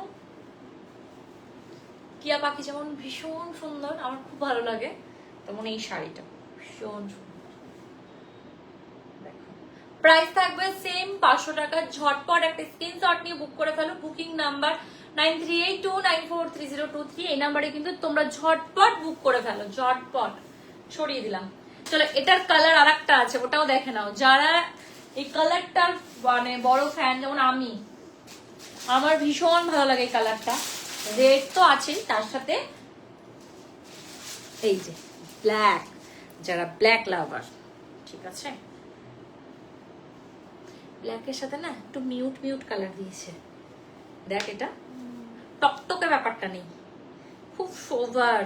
টিয়া পাখি যেমন ভীষণ সুন্দর, আমার খুব ভালো লাগে, তেমন এই শাড়িটা ভীষণ সুন্দর। প্রাইস থাকবে সেম 500 টাকা। ঝটপট একটা স্ক্রিনশট নিয়ে বুক করে ফেলো। Booking number 9382943023। এই নাম্বারে কিন্তু তোমরা ঝটপট বুক করে ফেলো, ঝটপট। ছড়িয়ে দিলাম। চলো, এটার কালার আর একটা আছে, ওটাও দেখে নাও। যারা এই কালারটার মানে বড় ফ্যান, যেমন আমি, আমার ভীষণ ভালো লাগে এই কালারটা। রেড তো আছেই, তার সাথে এই যে ব্ল্যাক, যারা ব্ল্যাক লাভার, ঠিক আছে, ব্ল্যাকের সাথে না একটু মিউট মিউট কালার দিয়েছে। দেখ, এটা টকটকে ব্যাপারটা নেই, খুব সোভার,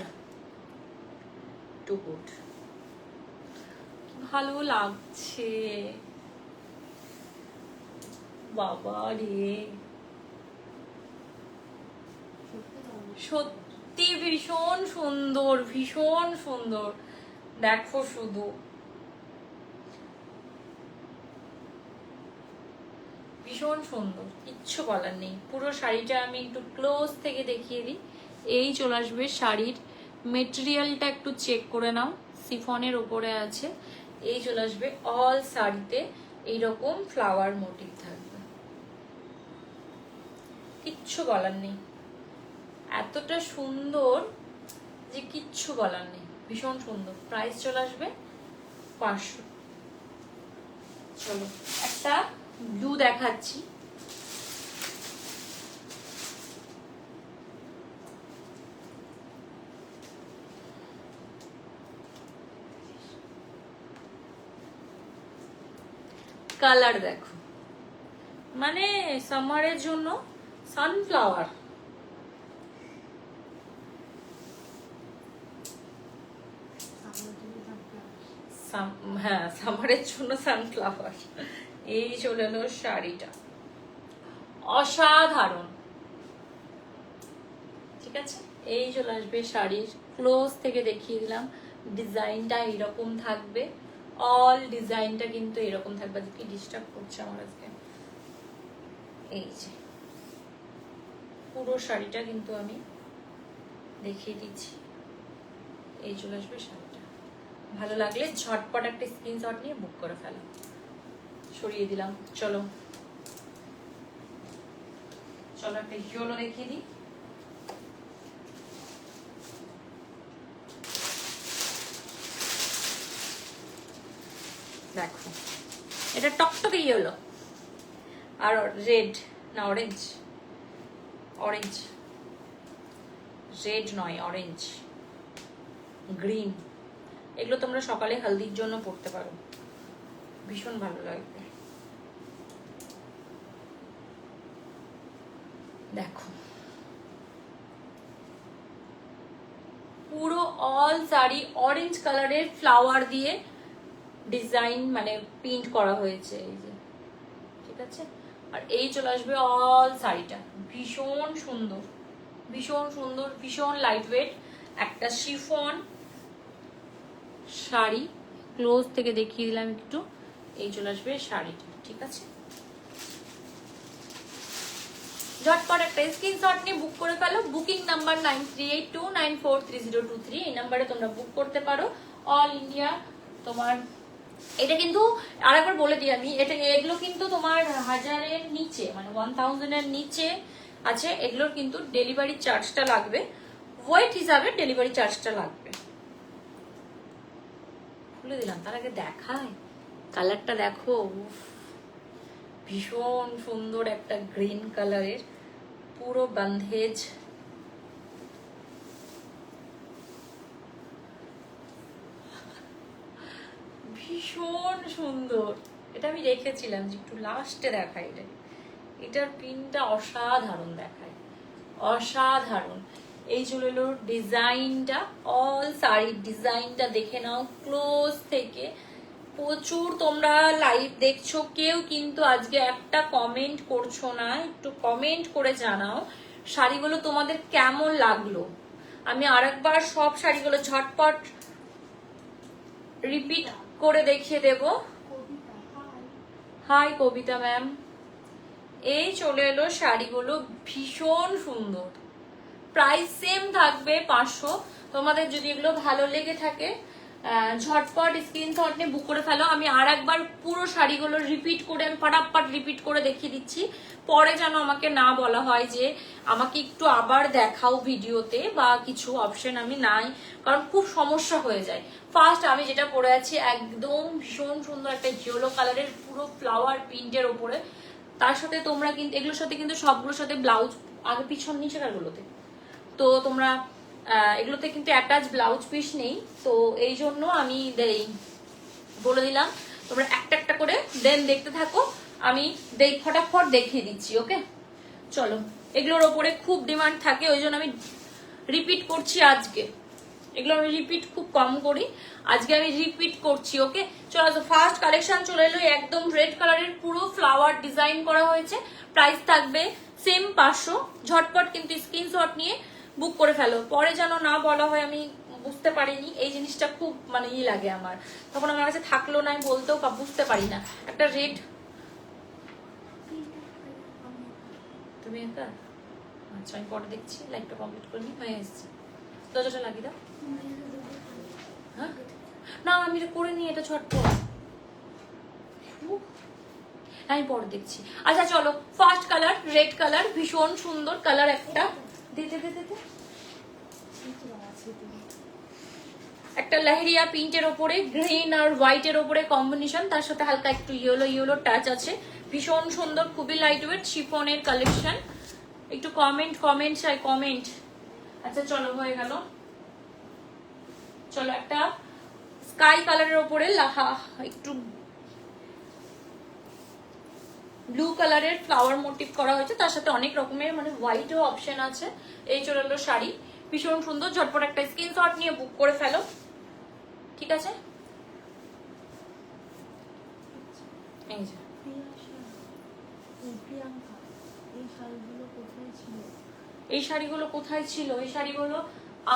টু গুড, ভালো লাগছে বাবা রে, সত্যি ভীষণ সুন্দর, ভীষণ সুন্দর। দেখো শুধু, ভীষণ সুন্দর, কিচ্ছু বলার নেই। পুরো শাড়িটা আমি একটু ক্লোজ থেকে দেখিয়ে দিই। এই চলে আসবে শাড়ির মেটেরিয়ালটা, একটু চেক করে নাও, সিফনের উপরে আছে। এই চলে আসবে অল শাড়িতে এইরকম ফ্লাওয়ার মোটিভ থাকবে, কিচ্ছু বলার নেই, এতটা সুন্দর যে কিচ্ছু বলার নেই, ভীষণ সুন্দর। প্রাইস চলে আসবে 500। চলো, একটা ব্লু দেখাচ্ছি। কালার দেখো, মানে সামারের জন্য সানফ্লাওয়ার। হ্যাঁ, সামারের জন্য সানফ্লাওয়ার। এই চলে এলো শাড়িটা, অসাধারণ। ঠিক আছে, এই চলে আসবে শাড়ির ক্লোজ থেকে দেখিয়ে দিলাম। ডিজাইনটা এরকম থাকবে, অল ডিজাইনটা কিন্তু এরকম থাকবে। কি ডিস্টার্ব করছে আমার আজকে, এই যে পুরো শাড়িটা কিন্তু আমি দেখিয়ে দিচ্ছি, এই চলে আসবে শাড়িটা। ভালো লাগলে ঝটপট একটা স্ক্রিনশট নিয়ে বুক করে ফেলো। সরিয়ে দিলাম। চলো চলো একটা ইয়েলো দেখিয়ে দিই। দেখো এটা টকটকে ইয়েলো আর রেড না অরেঞ্জ, অরেঞ্জ রেড নয় অরেঞ্জ গ্রিন। এগুলো তোমরা সকালে হলদির জন্য পড়তে পারো, ভীষণ ভালো লাগবে। দেখো পুরো অল শাড়ি অরেঞ্জ কালারের ফ্লাওয়ার দিয়ে ডিজাইন মানে প্রিন্ট করা হয়েছে, এই যে ঠিক আছে। আর এই চলে আসবে অল শাড়িটা, ভীষণ সুন্দর ভীষণ সুন্দর, ভীষণ লাইট ওয়েট একটা শিফন শাড়ি। ক্লোজ থেকে দেখিয়ে দিলাম একটু, এই চলে আসবে শাড়িটা, ঠিক আছে। ঝটপট একটা স্ক্রিনশট নিয়ে বুক করে ফেলো। বুকিং নাম্বার 9382943023, এই নাম্বারে তোমরা বুক করতে পারো। অল ইন্ডিয়া তোমার এটা কিন্তু আরেকবার বলে দিই আমি, এটা এগুলো কিন্তু তোমার 1000-এর নিচে মানে 1000-এর নিচে আছে। এগুলোর কিন্তু ডেলিভারি চার্জটা লাগবে, ওয়েট হিসাবে ডেলিভারি চার্জটা লাগবে। খুলে দিলাম, তার আগে দেখায় কালারটা দেখো, ভীষণ সুন্দর একটা গ্রিন কালারের পুরো বান্ধেজ। ভীষণ সুন্দর, এটা আমি রেখেছিলাম যে একটু লাস্টে দেখাই। এটার প্রিন্টটা অসাধারণ দেখায়, অসাধারণ। এই চলে এলো ডিজাইনটা, অল শাড়ির ডিজাইনটা দেখে নাও ক্লোজ থেকে। প্রচুর তোমরা লাইভ দেখছো, কেউ কিন্তু আজকে একটা কমেন্ট করছো না, একটু কমেন্ট করে জানাও শাড়িগুলো তোমাদের কেমন লাগলো। আমি আরেকবার সব শাড়িগুলো ঝটপট রিপিট করে দেখিয়ে দেব। হাই কবিতা ম্যাম, এই চলে এলো শাড়িগুলো, ভীষণ সুন্দর। প্রাইস সেম থাকবে 500। তোমাদের যদি এগুলো ভালো লেগে থাকে ঝটপট স্ক্রিনশট নিয়ে বুক করে ফেলো। আমি আর একবার পুরো শাড়িগুলো রিপিট করে আমি ফটাফট রিপিট করে দেখিয়ে দিচ্ছি, পরে যেন আমাকে না বলা হয় যে আমাকে একটু আবার দেখাও ভিডিওতে বা কিছু অপশন আমি নাই, কারণ খুব সমস্যা হয়ে যায়। ফার্স্ট আমি যেটা পরে আছি একদম ভীষণ সুন্দর একটা ইয়েলো কালারের পুরো ফ্লাওয়ার প্রিন্টের ওপরে, তার সাথে তোমরা কিন্তু এগুলোর সাথে কিন্তু সবগুলোর সাথে ব্লাউজ আগে পিছন নিচে কারগুলোতে, তো তোমরা এগুলোতে কিন্তু অ্যাটাচ ব্লাউজ পিস নেই, তো এই জন্য আমি বলে দিলাম তোমরা একটা একটা করে দেন দেখতে থাকো, আমি ফটাফট দেখিয়ে দিচ্ছি। ওকে চলো, এগুলোর ওপরে খুব ডিমান্ড থাকে, ওই জন্য আমি রিপিট করছি। আজকে এগুলো আমি রিপিট খুব কম করি, আজকে আমি রিপিট করছি। ওকে চলো, তো ফার্স্ট কালেকশন চলে এলো, একদম রেড কালারের পুরো ফ্লাওয়ার ডিজাইন করা হয়েছে। প্রাইস থাকবে সেম 500। ঝটপট কিন্তু স্ক্রিনশট নিয়ে বুক করে ফেলো, পরে যেন না বলা হয় আমি বুঝতে পারিনি। এই জিনিসটা খুব মানে লাগে আমার, তখন আমার কাছে থাকলো না, আমি বলতেও বুঝতে পারি না। একটা রেড, তুমি একা? আচ্ছা আমি পরে দেখছি, লাইভটা কমপ্লিট করে নি, হয়ে এসছে। দরজাটা লাগিয়ে দাও। হ্যাঁ না আমি এটা করে নি, এটা ঝটপট আমি পরে দেখছি। আচ্ছা চলো, ফার্স্ট কালার রেড কালার, ভীষণ সুন্দর কালার একটা। দিতে দিতে একটা লেহেরিয়া প্রিন্টের ওপরে গ্রিন আর হোয়াইটের ওপরে কম্বিনেশন, তার সাথে হালকা একটু ইয়েলো ইয়েলো টাচ আছে, ভীষণ সুন্দর, খুবই লাইট ওয়েট শিফনের কালেকশন। একটু কমেন্ট চাই, কমেন্ট। আচ্ছা চলো হয়ে গেল। চলো একটা স্কাই কালারের ওপরে একটু ব্লু কালারের ফ্লাওয়ার মোটিভ করা হয়েছে, তার সাথে অনেক রকমের মানে হোয়াইটও অপশন আছে। এই চলে এলো শাড়ি, ভীষণ সুন্দর। ঝটপট একটা স্ক্রিনশট নিয়ে বুক করে ফেলো, ঠিক আছে। এই যে এই শাড়িগুলো কোথায় ছিল? এই শাড়িগুলো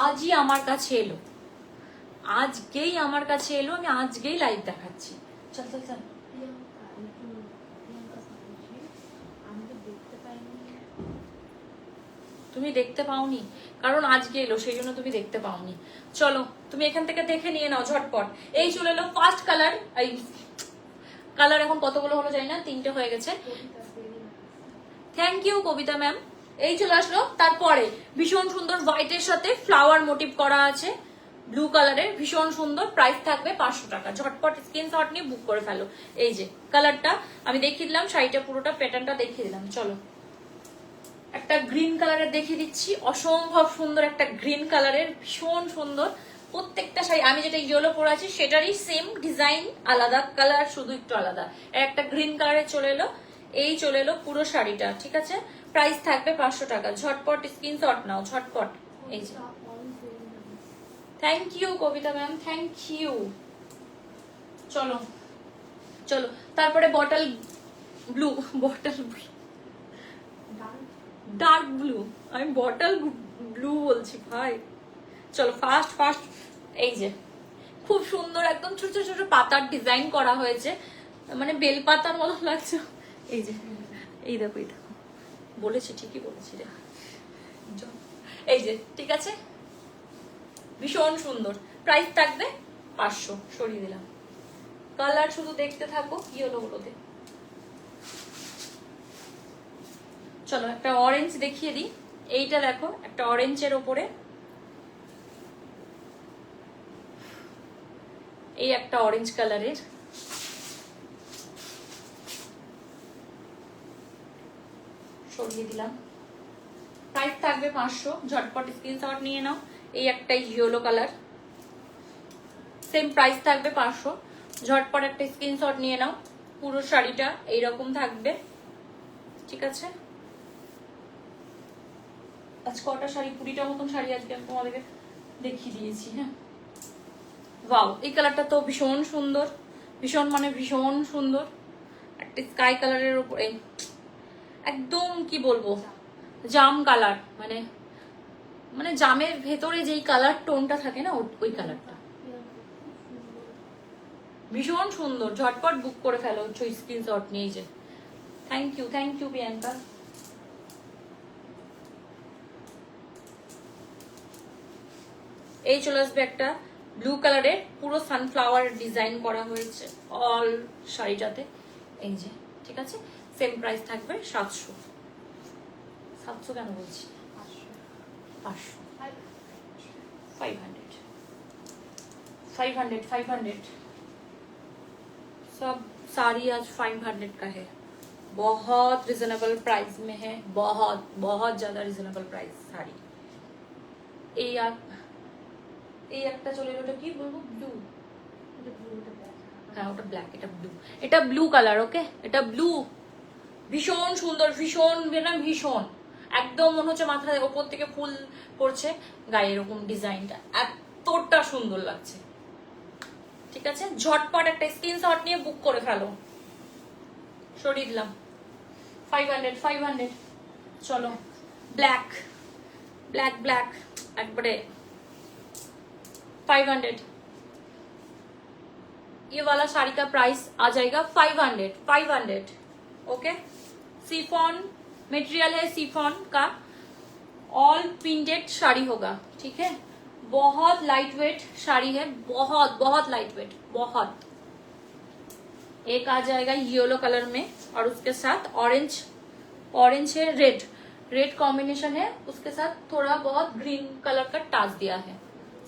আজই আমার কাছে এলো, আজকেই আমার কাছে এলো, আমি আজকেই লাইভ দেখাচ্ছি। চল চল চল। তুমি দেখতে পাওনি, কারণ আজকে এলো সেই জন্য তুমি দেখতে পাওনি। চলো তুমি এখান থেকে দেখে নিয়ে নাও ঝটপট। এই চলে এলো ফার্স্ট কালার। এই কালার এখন কতগুলো হলো জানি না, 3টে হয়ে গেছে। Thank you Kabita ma'am. এই চলে আসলো তারপরে ভীষণ সুন্দর হোয়াইটের সাথে ফ্লাওয়ার মোটিভ করা আছে, ব্লু কালারের, ভীষণ সুন্দর। প্রাইস থাকবে 500 টাকা। ঝটপট স্ক্রিনশট নিয়ে বুক করে ফেলো। এই যে কালারটা আমি দেখিয়ে দিলাম, শাড়িটা পুরোটা প্যাটার্নটা দেখিয়ে দিলাম। চলো একটা গ্রিন কালারের দেখিয়ে দিচ্ছি, অসম্ভব সুন্দর একটা গ্রিন কালারের, ভীষণ সুন্দর। প্রত্যেকটা শাড়ি আমি যেটা ইয়েলো পরে আছি সেটারই সেম ডিজাইন, আলাদা কালার শুধু একটু আলাদা। একটা গ্রিন কালারের চলে এলো, এই চলে এলো পুরো শাড়িটা, ঠিক আছে। প্রাইস থাকবে 500 টাকা। ঝটপট স্ক্রিনশট নাও, ঝটপট। এই যে thank you Kabita ma'am, thank you. চলো চলো তারপরে bottle blue, bottle dark blue, আমি বটল ব্লু বলছি ভাই। চলো ফার্স্ট ফার্স্ট এই যে খুব সুন্দর একদম ছোট ছোট ছোট পাতার ডিজাইন করা হয়েছে, মানে বেল পাতার মতো লাগছে। এই যে এই দেখো, এই দেখো, বলেছি ঠিকই বলেছি রে। এই যে ঠিক আছে, ভীষণ সুন্দর। প্রাইস থাকবে 500। সরিয়ে দিলাম। কালার শুধু দেখতে থাকো ইয়েলো গুলোতে। চলো একটা অরেঞ্জ দেখিয়ে দিই। এইটা দেখো একটা অরেঞ্জের ওপরে এই একটা অরেঞ্জ কালারের, সরিয়ে দিলাম। প্রাইস থাকবে 500। ঝটপট স্ক্রিনশট নিয়ে নাও। এই একটা ইয়েলো কালার, সেম প্রাইস থাকবে 500। ঝটপট একটা স্ক্রিনশট নিয়ে নাও। পুরো শাড়িটা এইরকম থাকবে, ঠিক আছে। আজ কটা শাড়ি, 20টা মতন শাড়ি আজকে আমি তোমাদেরকে দেখিয়ে দিয়েছি। হ্যাঁ ওয়াও, এই কালারটা তো ভীষণ সুন্দর, ভীষণ মানে ভীষণ সুন্দর। একটা স্কাই কালারের উপরে একদম কি বলবো, জাম কালার, মানে মানে জামের ভেতরে যেই কালার টোনটা থাকে না, ওই কালারটা ভীষণ সুন্দর। ঝটপট বুক করে ফেলো স্ক্রিনশট নিয়ে। যে থ্যাংক ইউ প্রিয়াঙ্কা। এই চলে আসবে একটা ব্লু কালারের, পুরো সানফ্লাওয়ার ডিজাইন করা হয়েছে অল শাড়িটাতে। এই যে ঠিক আছে, সেম প্রাইস থাকবে 700। 700 কেন বলছি, 500, 500, 500, 500। सब साड़ी आज 500 का है। बहुत रिजनेबल प्राइस में है, बहुत बहुत ज्यादा रिजनेबल प्राइस साड़ी। এই একটা চলে এলো, ওটা কি বলবো, ব্লু। হ্যাঁ ওটা ব্ল্যাক, এটা ব্লু, এটা ব্লু কালার। ওকে এটা ব্লু, ভীষণ সুন্দর, ভীষণ ভীষণ একদম মনে হচ্ছে মাথায় ওপর থেকে ফুল পড়ছে, গায়ে এরকম ডিজাইনটা এতটা সুন্দর লাগছে, ঠিক আছে। ঝটপট একটা স্ক্রিনশট নিয়ে বুক করে ফেলো। সরিয়ে দিলাম। 500, 500। চলো ব্ল্যাক ব্ল্যাক ব্ল্যাক একবারে 500। ये वाला साड़ी का प्राइस आ जाएगा 500, 500। ओके, सिफॉन मटेरियल है, सिफॉन का ऑल प्रिंटेड साड़ी होगा, ठीक है। बहुत लाइट वेट साड़ी है, बहुत बहुत लाइट वेट, बहुत। एक आ जाएगा येलो कलर में और उसके साथ ऑरेंज, ऑरेंज है, रेड, रेड कॉम्बिनेशन है, उसके साथ थोड़ा बहुत ग्रीन कलर का टाच दिया है।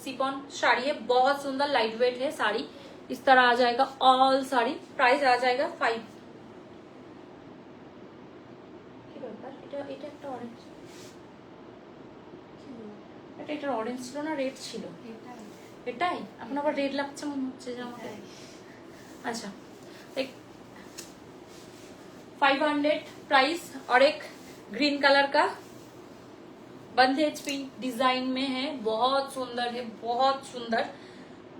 सिफॉन साड़ी है, बहुत सुंदर लाइट वेट है साड़ी। इस तरह आ जाएगा ऑल साड़ी। प्राइस आ जाएगा 5। এটা একটা অরেঞ্জ, এটা অরেঞ্জ ছিল না রেড ছিল? এটাই এখন আবার রেড লাগছে মনে হচ্ছে যে আমাকে। अच्छा 500 प्राइस। और एक ग्रीन कलर का बंधेज पिंक डिजाइन में है, बहुत सुंदर है, बहुत सुंदर।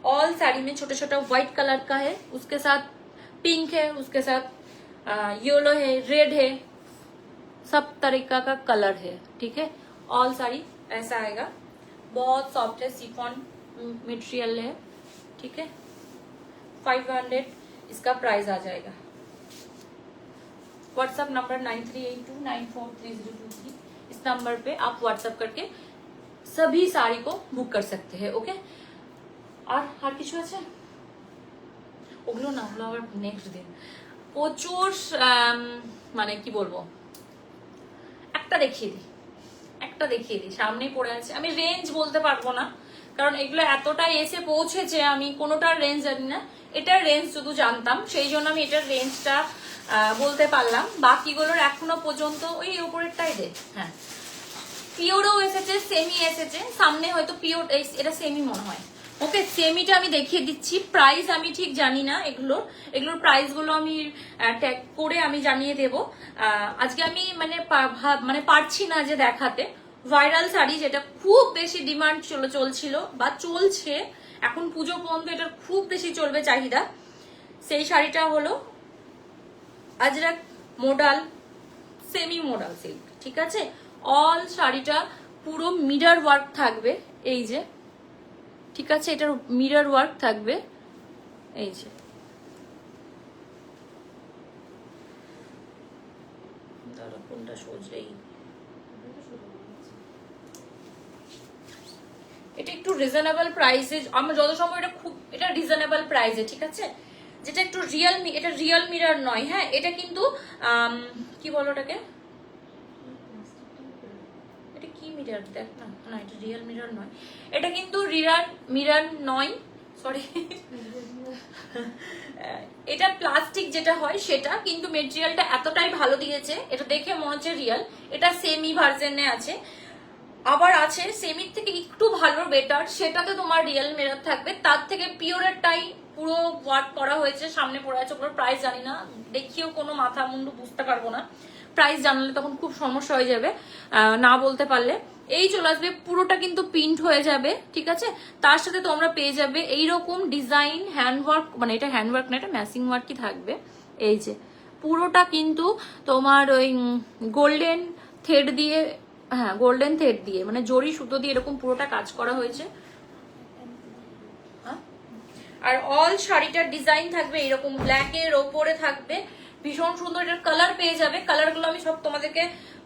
ऑल साड़ी में छोटा छोटा व्हाइट कलर का है, उसके साथ पिंक है, उसके साथ येलो है, रेड है, सब तरीका का कलर है, ठीक है। ऑल साड़ी ऐसा आएगा, बहुत सॉफ्ट है, सिफॉन मटेरियल है, ठीक है। 500 इसका प्राइस आ जाएगा। WhatsApp number 9382943023। नंबर पे आप व्हाट्सएप करके सभी साड़ी को बुक कर सकते हैं। ओके, আর কিছু আছে? ওগুলো না, ওগুলো আবার নেক্সট দিন। প্রচুর মানে কি বলবো, একটা দেখিয়ে দিই, সামনেই পড়ে আছে। আমি রেঞ্জ বলতে পারবো না, কারণ এগুলো এতটাই এসে পৌঁছেছে, আমি কোনোটার রেঞ্জ জানি না। এটার রেঞ্জ শুধু জানতাম, সেই জন্য আমি এটার রেঞ্জটা বলতে পারলাম। বাকিগুলোর এখনো পর্যন্ত ওই উপরেরটাই দে। হ্যাঁ, পিওরও এসেছে, সেমি এসেছে, সামনে হয়তো পিওর, এটা সেমি মনে হয়। ওকে, সেমিটা আমি দেখিয়ে দিচ্ছি। প্রাইস আমি ঠিক জানি না, এগুলোর প্রাইস গুলো আমি ট্যাগ করে আমি জানিয়ে দেব। আজকে আমি মানে পারছি না যে দেখাতে। ভাইরাল শাড়ি, যেটা খুব বেশি ডিমান্ড চলছিল বা চলছে এখন পুজো পর্যন্ত, এটার খুব বেশি চলবে চাহিদা। সেই শাড়িটা হলো Ajrak modal semi modal silk. ঠিক আছে, অল শাড়িটা পুরো মিরর ওয়ার্ক থাকবে, এই যে। ঠিক আছে, এটার মিরর ওয়ার্ক থাকবে, এই যে। দাঁড়া, কোনটা সোজেই, এটা একটু রিজনেবল প্রাইসে, আমার যত সময় এটা রিজনেবল প্রাইসে। ঠিক আছে, যেটা একটু এটা রিয়েল মিরর নয়। হ্যাঁ, এটা কিন্তু কি বলো ওটাকে, এটা কি মিরর দেখ না, না এটা রিয়েল মিরর নয়, এটা কিন্তু মিরর নয়, সরি। এটা প্লাস্টিক যেটা হয় সেটা, কিন্তু মেটেরিয়ালটা এতটাই ভালো দিয়েছে, এটা দেখে মনে হচ্ছে রিয়েল। এটা সেমি ভার্জনে আছে, আবার আছে সেমির থেকে একটু ভালো বেটার, সেটাতে তোমার রিয়েল মিরর থাকবে। তার থেকে পিওরেরটাই পুরো ওয়ার্ক করা হয়েছে, সামনে পড়ে আছে। ওগুলোর প্রাইস জানি না, দেখিও কোনো মাথা মুন্ডু বুঝতে পারবো না। প্রাইস জানলে তখন খুব সমস্যা হয়ে যাবে না বলতে পারলে। এই চলে আসবে, পুরোটা কিন্তু প্রিন্ট হয়ে যাবে। ঠিক আছে, তার সাথে তোমরা পেয়ে যাবে এইরকম ডিজাইন হ্যান্ডওয়ার্ক, মানে এটা হ্যান্ডওয়ার্ক না, এটা ম্যাচিং ওয়ার্কই থাকবে। এই যে পুরোটা কিন্তু তোমার ওই গোল্ডেন থ্রেড দিয়ে, হ্যাঁ গোল্ডেন থ্রেড দিয়ে, মানে জরি সুতো দিয়ে এরকম পুরোটা কাজ করা হয়েছে। আর অল শাড়িটার ডিজাইন থাকবে এরকম ব্ল্যাকের ওপরে থাকবে, ভীষণ সুন্দর। এটার কালার পেয়ে যাবে, কালারগুলো আমি সব তোমাদেরকে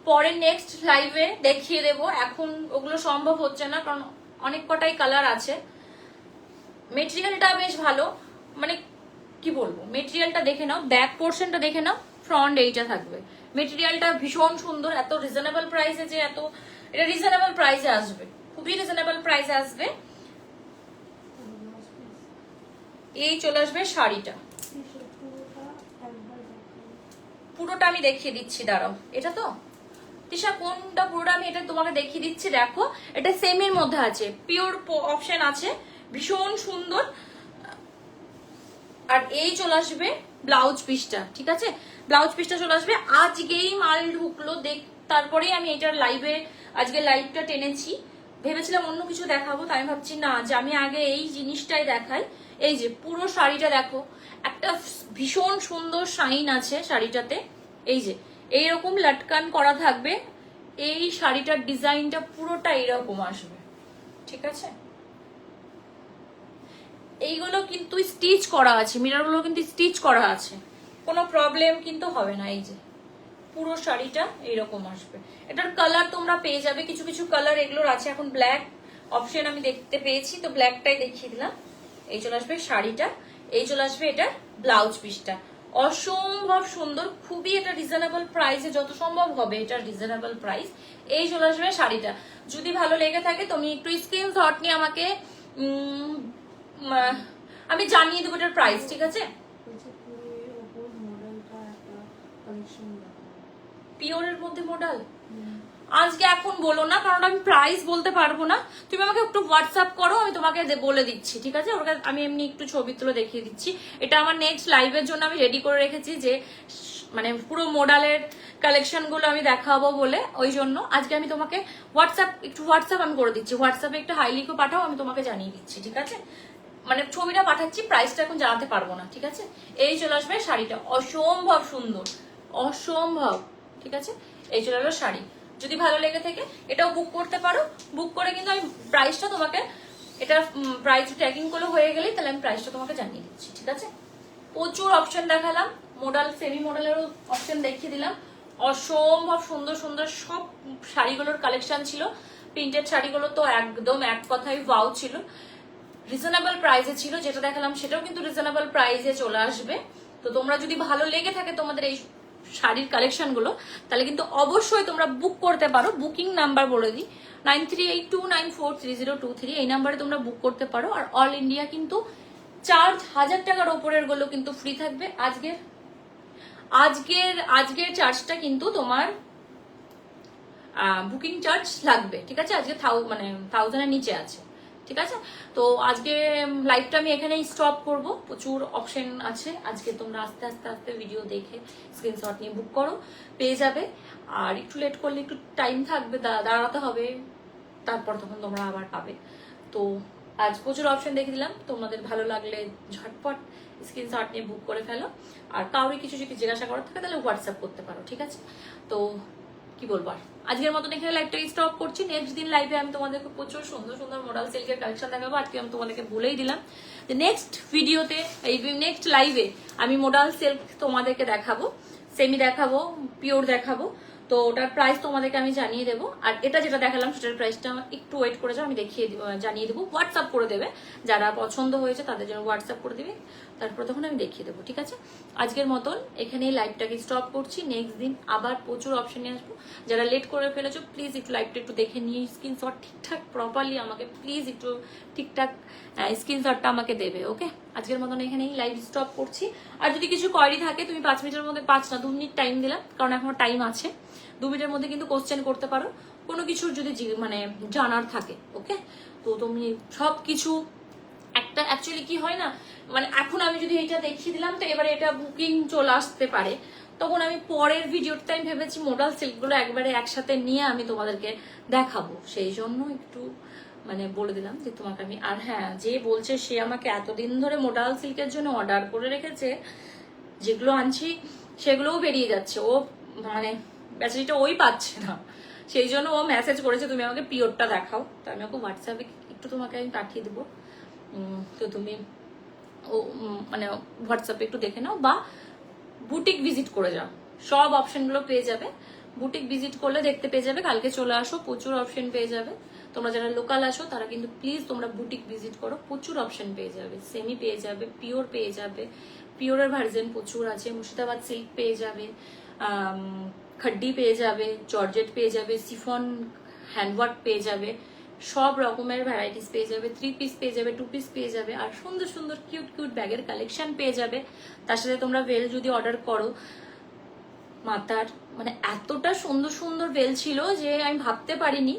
পরে নেক্সট লাইভে দেখিয়ে দেবো। এখন ওগুলো সম্ভব হচ্ছে না, কারণ অনেক কটাই কালার আছে। মেটেরিয়ালটা বেশ ভালো, মানে কি বলবো, মেটেরিয়ালটা দেখে নাও, ব্যাক পোর্শনটা দেখে নাও, ফ্রন্ট এইটা থাকবে। মেটেরিয়ালটা ভীষণ সুন্দর, এত রিজনেবল প্রাইসে যে এটা রিজনেবল প্রাইসে আসবে, খুবই রিজনেবল প্রাইসে আসবে। এই চলে আসবে শাড়িটা, পুরোটা আমি দেখিয়ে দিচ্ছি, দাঁড়াও। এটা তো তিশা, কোনটা পুরোটা আমি এটা তোমাকে দেখিয়ে দিচ্ছি। দেখো, এটা সেমের মধ্যে আছে, পিওর অপশন আছে, ভীষণ সুন্দর। আর এই চলে আসবে ব্লাউজ পিসটা। ঠিক আছে, ব্লাউজ পিসটা চলে আসবে। আজকেই মাল ঢুকলো, তারপরেই আমি এটার আজকে লাইভটা টেনেছি। ভেবেছিলাম অন্য কিছু দেখাবো, তাই আমি ভাবছি না, যে আমি আগে এই জিনিসটাই দেখাই। এই যে পুরো শাড়িটা দেখো, একটা ভীষণ সুন্দর শাইন আছে শাড়িটাতে। এই যে এইরকম লটকান করা থাকবে, এই শাড়িটার ডিজাইনটা পুরোটা এরকম আসবে। ঠিক আছে, এইগুলো কিন্তু স্টিচ করা আছে, মিররগুলো কিন্তু স্টিচ করা আছে, কোনো প্রবলেম কিন্তু হবে না। এই যে পুরো শাড়িটা এইরকম আসবে। এটার কালার তোমরা পেয়ে যাবে, কিছু কিছু কালার এগুলোর আছে। এখন ব্ল্যাক অপশন আমি দেখতে পেয়েছি, তো ব্ল্যাকটাই দেখিয়ে দিলাম। এই চলে আসবে শাড়িটা, এই চলে আসবে এটার ব্লাউজ পিসটা। অসম্ভব সুন্দর, খুবই এটা রিজনেবল প্রাইসে, যত সম্ভব হবে এটা রিজনেবল প্রাইস। এই চলে আসবে শাড়িটা। যদি ভালো লেগে থাকে তুমি একটু স্ক্রিনশট নিয়ে আমাকে আমি জানিয়ে দেবো এটার প্রাইস। ঠিক আছে, পিওরের মধ্যে মডেল আজকে এখন বলো না, কারণ আমি প্রাইস বলতে পারবো না। তুমি আমাকে একটু হোয়াটসঅ্যাপ করো, আমি তোমাকে বলে দিচ্ছি। ঠিক আছে, ওর কাছে আমি এমনি একটু ছবি তুলে দেখিয়ে দিচ্ছি। এটা আমার নেক্সট লাইভের জন্য আমি রেডি করে রেখেছি, যে মানে পুরো মডেলের কালেকশন গুলো আমি দেখাবো বলে, ওই জন্য আজকে আমি তোমাকে হোয়াটসঅ্যাপ আমি করে দিচ্ছি। হোয়াটসঅ্যাপে একটু হাইলিকো পাঠাও, আমি তোমাকে জানিয়ে দিচ্ছি। ঠিক আছে, মানে ছবিটা পাঠাচ্ছি, প্রাইসটা এখন জানাতে পারবো না। ঠিক আছে, এই চলে আসবে শাড়িটা, অসম্ভব সুন্দর, অসম্ভব। ঠিক আছে, এই চলে আসবে শাড়ি। যদি ভালো লেগে থাকে এটাও বুক করতে পারো। বুক করে কিন্তু আমি প্রাইসটা তোমাকে, এটা প্রাইস ট্র্যাকিং গুলো হয়ে গেলেই তাহলে আমি প্রাইসটা তোমাকে জানিয়ে দিচ্ছি। ঠিক আছে, প্রচুর অপশন দেখালাম, মডেল সেমি মডেলেরও অপশন দেখিয়ে দিলাম, অসম্ভব সুন্দর সুন্দর সব শাড়িগুলোর কালেকশন ছিল। প্রিন্টেড শাড়িগুলো তো একদম এক কথায় ওয়াও ছিল, রিজনেবল প্রাইসে ছিল। যেটা দেখালাম সেটাও কিন্তু রিজনেবল প্রাইসে চলে আসবে। তো তোমরা যদি ভালো লেগে থাকে তোমাদের এই শাড়ির কালেকশন গুলো, তাহলে কিন্তু অবশ্যই তোমরা বুক করতে পারো। বুকিং নাম্বার বলে দিই 9382943023, এই নাম্বারে তোমরা বুক করতে পারো। আর অল ইন্ডিয়া কিন্তু 4000 টাকার ওপরের গুলো কিন্তু ফ্রি থাকবে। আজকের চার্জটা কিন্তু তোমার বুকিং চার্জ লাগবে, ঠিক আছে? আজকে 1000-এর নিচে আছে, ঠিক আছে? তো আজকে লাইভটা আমি এখানেই স্টপ করব। প্রচুর অপশন আছে আজকে, তোমরা আস্তে আস্তে আস্তে ভিডিও দেখে স্ক্রিনশট নিয়ে বুক করো, পেয়ে যাবে। আর একটু লেট করলে একটু টাইম থাকবে, দাঁড়াতে হবে, তারপর তখন তোমরা আবার পাবে। তো আজ প্রচুর অপশন দেখে দিলাম, তোমাদের ভালো লাগলে ঝটপট স্ক্রিনশট নিয়ে বুক করে ফেলো। আর কাউরে কিছু যদি জিজ্ঞাসা করার থাকে তাহলে হোয়াটসঅ্যাপ করতে পারো, ঠিক আছে? তো কি বলবো, আর আজকের মতন এখানে লাইভটা স্টপ করছি। নেক্সট দিন লাইভে আমি তোমাদেরকে প্রচুর সুন্দর সুন্দর মডেল সিল্কের কালেকশন দেখাবো। আজকে আমি তোমাদেরকে বলেই দিলাম যে নেক্সট ভিডিওতে, এই নেক্সট লাইভে আমি মডেল সিল্ক তোমাদেরকে দেখাবো, সেমি দেখাবো, পিওর দেখাবো। তো ওটার প্রাইস তোমাদেরকে আমি জানিয়ে দেবো। আর এটা যেটা দেখালাম সেটার প্রাইসটা একটু ওয়েট করে যাও, আমি জানিয়ে দেবো। হোয়াটসঅ্যাপ করে দেবে, যারা পছন্দ হয়েছে তাদের জন্য হোয়াটসঅ্যাপ করে দেবে, তারপর তখন আমি দেখিয়ে দেবো, ঠিক আছে? আজকের মতন এখানেই লাইভটাকে স্টপ করছি। নেক্সট দিন আবার প্রচুর অপশন নিয়ে আসবো। যারা লেট করে ফেলেছো প্লিজ একটু লাইভটা একটু দেখে নিয়ে স্ক্রিনশট ঠিকঠাক প্রপারলি আমাকে প্লিজ একটু ঠিকঠাক স্ক্রিনশটটা আমাকে দেবে, ওকে? আজকের মতন এখানেই লাইভ স্টপ করছি। আর যদি কিছু কোয়েরি থাকে, তুমি 5 মিনিটের মধ্যে, 5 না 2 মিনিট টাইম দিলাম, কারণ এখনো টাইম আছে, 2 মিনিটের মধ্যে কিন্তু কোশ্চেন করতে পারো কোনো কিছুর যদি জানার থাকে, ওকে? তো তুমি সবকিছু একটা অ্যাকচুয়ালি কি হয় না, এখন আমি যদি এটা দেখিয়ে দিলাম তো এবারে এটা বুকিং চলে আসতে পারে, তখন আমি পরের ভিডিওতে আমি ভেবেছি মডেল সিল্কগুলো একবারে একসাথে নিয়ে আমি তোমাদেরকে দেখাবো। সেই জন্য একটু বলে দিলাম যে তোমাকে আমি। আর হ্যাঁ, যে বলছে সে আমাকে এতদিন ধরে মডেল সিল্কের জন্য অর্ডার করে রেখেছে, যেগুলো আনছি সেগুলোও বেরিয়ে যাচ্ছে, ও ব্যাটারিটা ওই পাচ্ছে না, সেই জন্য ও মেসেজ করেছে তুমি আমাকে পিওরটা দেখাও। তো আমি ওকে হোয়াটসঅ্যাপে একটু তোমাকে আমি পাঠিয়ে দেবো, তো তুমি হোয়াটসঅ্যাপে একটু দেখে নাও বা বুটিক ভিজিট করে যাও, সব অপশনগুলো পেয়ে যাবে। বুটিক ভিজিট করলে দেখতে পেয়ে যাবে। কালকে চলে আসো, প্রচুর অপশন পেয়ে যাবে। তোমরা যারা লোকাল আসো তারা কিন্তু প্লিজ তোমরা বুটিক ভিজিট করো, প্রচুর অপশন পেয়ে যাবে। সেমি পেয়ে যাবে, পিওর পেয়ে যাবে, পিওরের ভার্জন প্রচুর আছে। মুর্শিদাবাদ সিল্ক পেয়ে যাবে, খাড্ডি পেয়ে যাবে, জর্জেট পেয়ে যাবে, সিফন হ্যান্ডওয়ার্ক পেয়ে যাবে, সব রকমের ভ্যারাইটিস পেয়ে যাবে। 3 পিস পেয়ে যাবে, 2 পিস পেয়ে যাবে, আর সুন্দর সুন্দর কিউট কিউট ব্যাগের কালেকশন পেয়ে যাবে। তার সাথে তোমরা বেল যদি অর্ডার করো, মাথার এতটা সুন্দর সুন্দর বেল ছিল যে আমি ভাবতে পারিনি।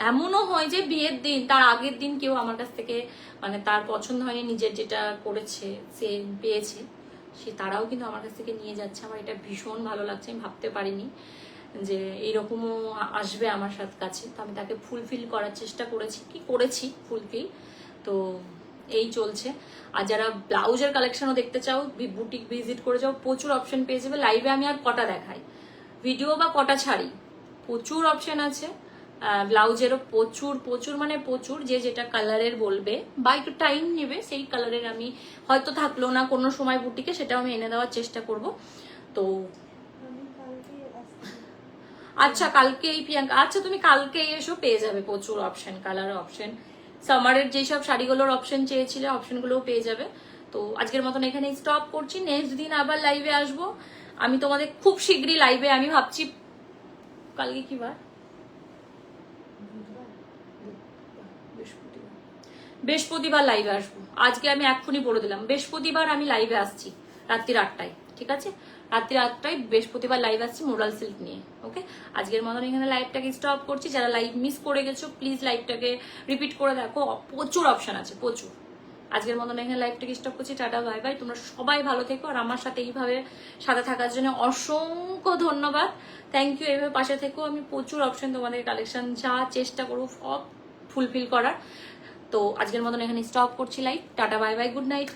এমনও হয় যে বিয়ের দিন, তার আগের দিন কেউ আমার কাছ থেকে তার পছন্দ হয়নি, নিজের যেটা করেছে সে পেয়েছে, সে তারাও কিন্তু আমার কাছ থেকে নিয়ে যাচ্ছে। আমার এটা ভীষণ ভালো লাগছে, আমি ভাবতে পারিনি যে এইরকমও আসবে আমার সাথে কাছে। তো আমি তাকে ফুলফিল করার চেষ্টা করেছি ফুলফিল। তো এই চলছে। আর যারা ব্লাউজের কালেকশনও দেখতে চাও, বুটিক ভিজিট করে যাও, প্রচুর অপশন পেয়ে যাবে। লাইভে আমি আর কটা দেখাই, ভিডিও বা কটা ছাড়ি, প্রচুর অপশন আছে ব্লাউজেরও, প্রচুর প্রচুর প্রচুর। যে যেটা কালারের বলবে বা একটু টাইম নেবে, সেই কালারের আমি হয়তো থাকলো না কোনো সময় বুটিকে, সেটাও আমি এনে দেওয়ার চেষ্টা করব। তো আচ্ছা, কালকেই প্রিয়াঙ্কা, আচ্ছা তুমি কালকেই এসো, পেয়ে যাবে প্রচুর অপশন, কালার অপশন, সামারের যেসব শাড়িগুলোর অপশন চেয়েছিলে অপশনগুলোও পেয়ে যাবে। তো আজকের মতন এখানে স্টপ করছি। নেক্সট দিন আবার লাইভে আসবো আমি তোমাদের খুব শীঘ্রই লাইভে। আমি ভাবছি কালকে কি বার, বৃহস্পতিবার লাইভে আসবো। আজকে আমি এক্ষুনি বলে দিলাম, বৃহস্পতিবার আমি লাইভে আসছি রাত্রি 8টায়, ঠিক আছে? রাত্রি 8টায় বৃহস্পতিবার লাইভ আসছি মডেল সিল্ক নিয়ে, ওকে? আজকের মতন এখানে লাইভটাকে স্টপ করছি। যারা লাইভ মিস করে গেছো প্লিজ লাইভটাকে রিপিট করে দেখো, প্রচুর অপশন আছে, প্রচুর। আজকের মতন এখানে লাইভটাকে স্টপ করছি। Tata, bye bye. তোমরা সবাই ভালো থেকো, আর আমার সাথে এইভাবে সাথে থাকার জন্য অসংখ্য ধন্যবাদ। Thank you. এইভাবে পাশে থেকো। আমি প্রচুর অপশন তোমাদের কালেকশন যা চেষ্টা করবো সব ফুলফিল করার। তো আজকের মতন এখানে স্টপ করছি live. Tata, bye bye, good night.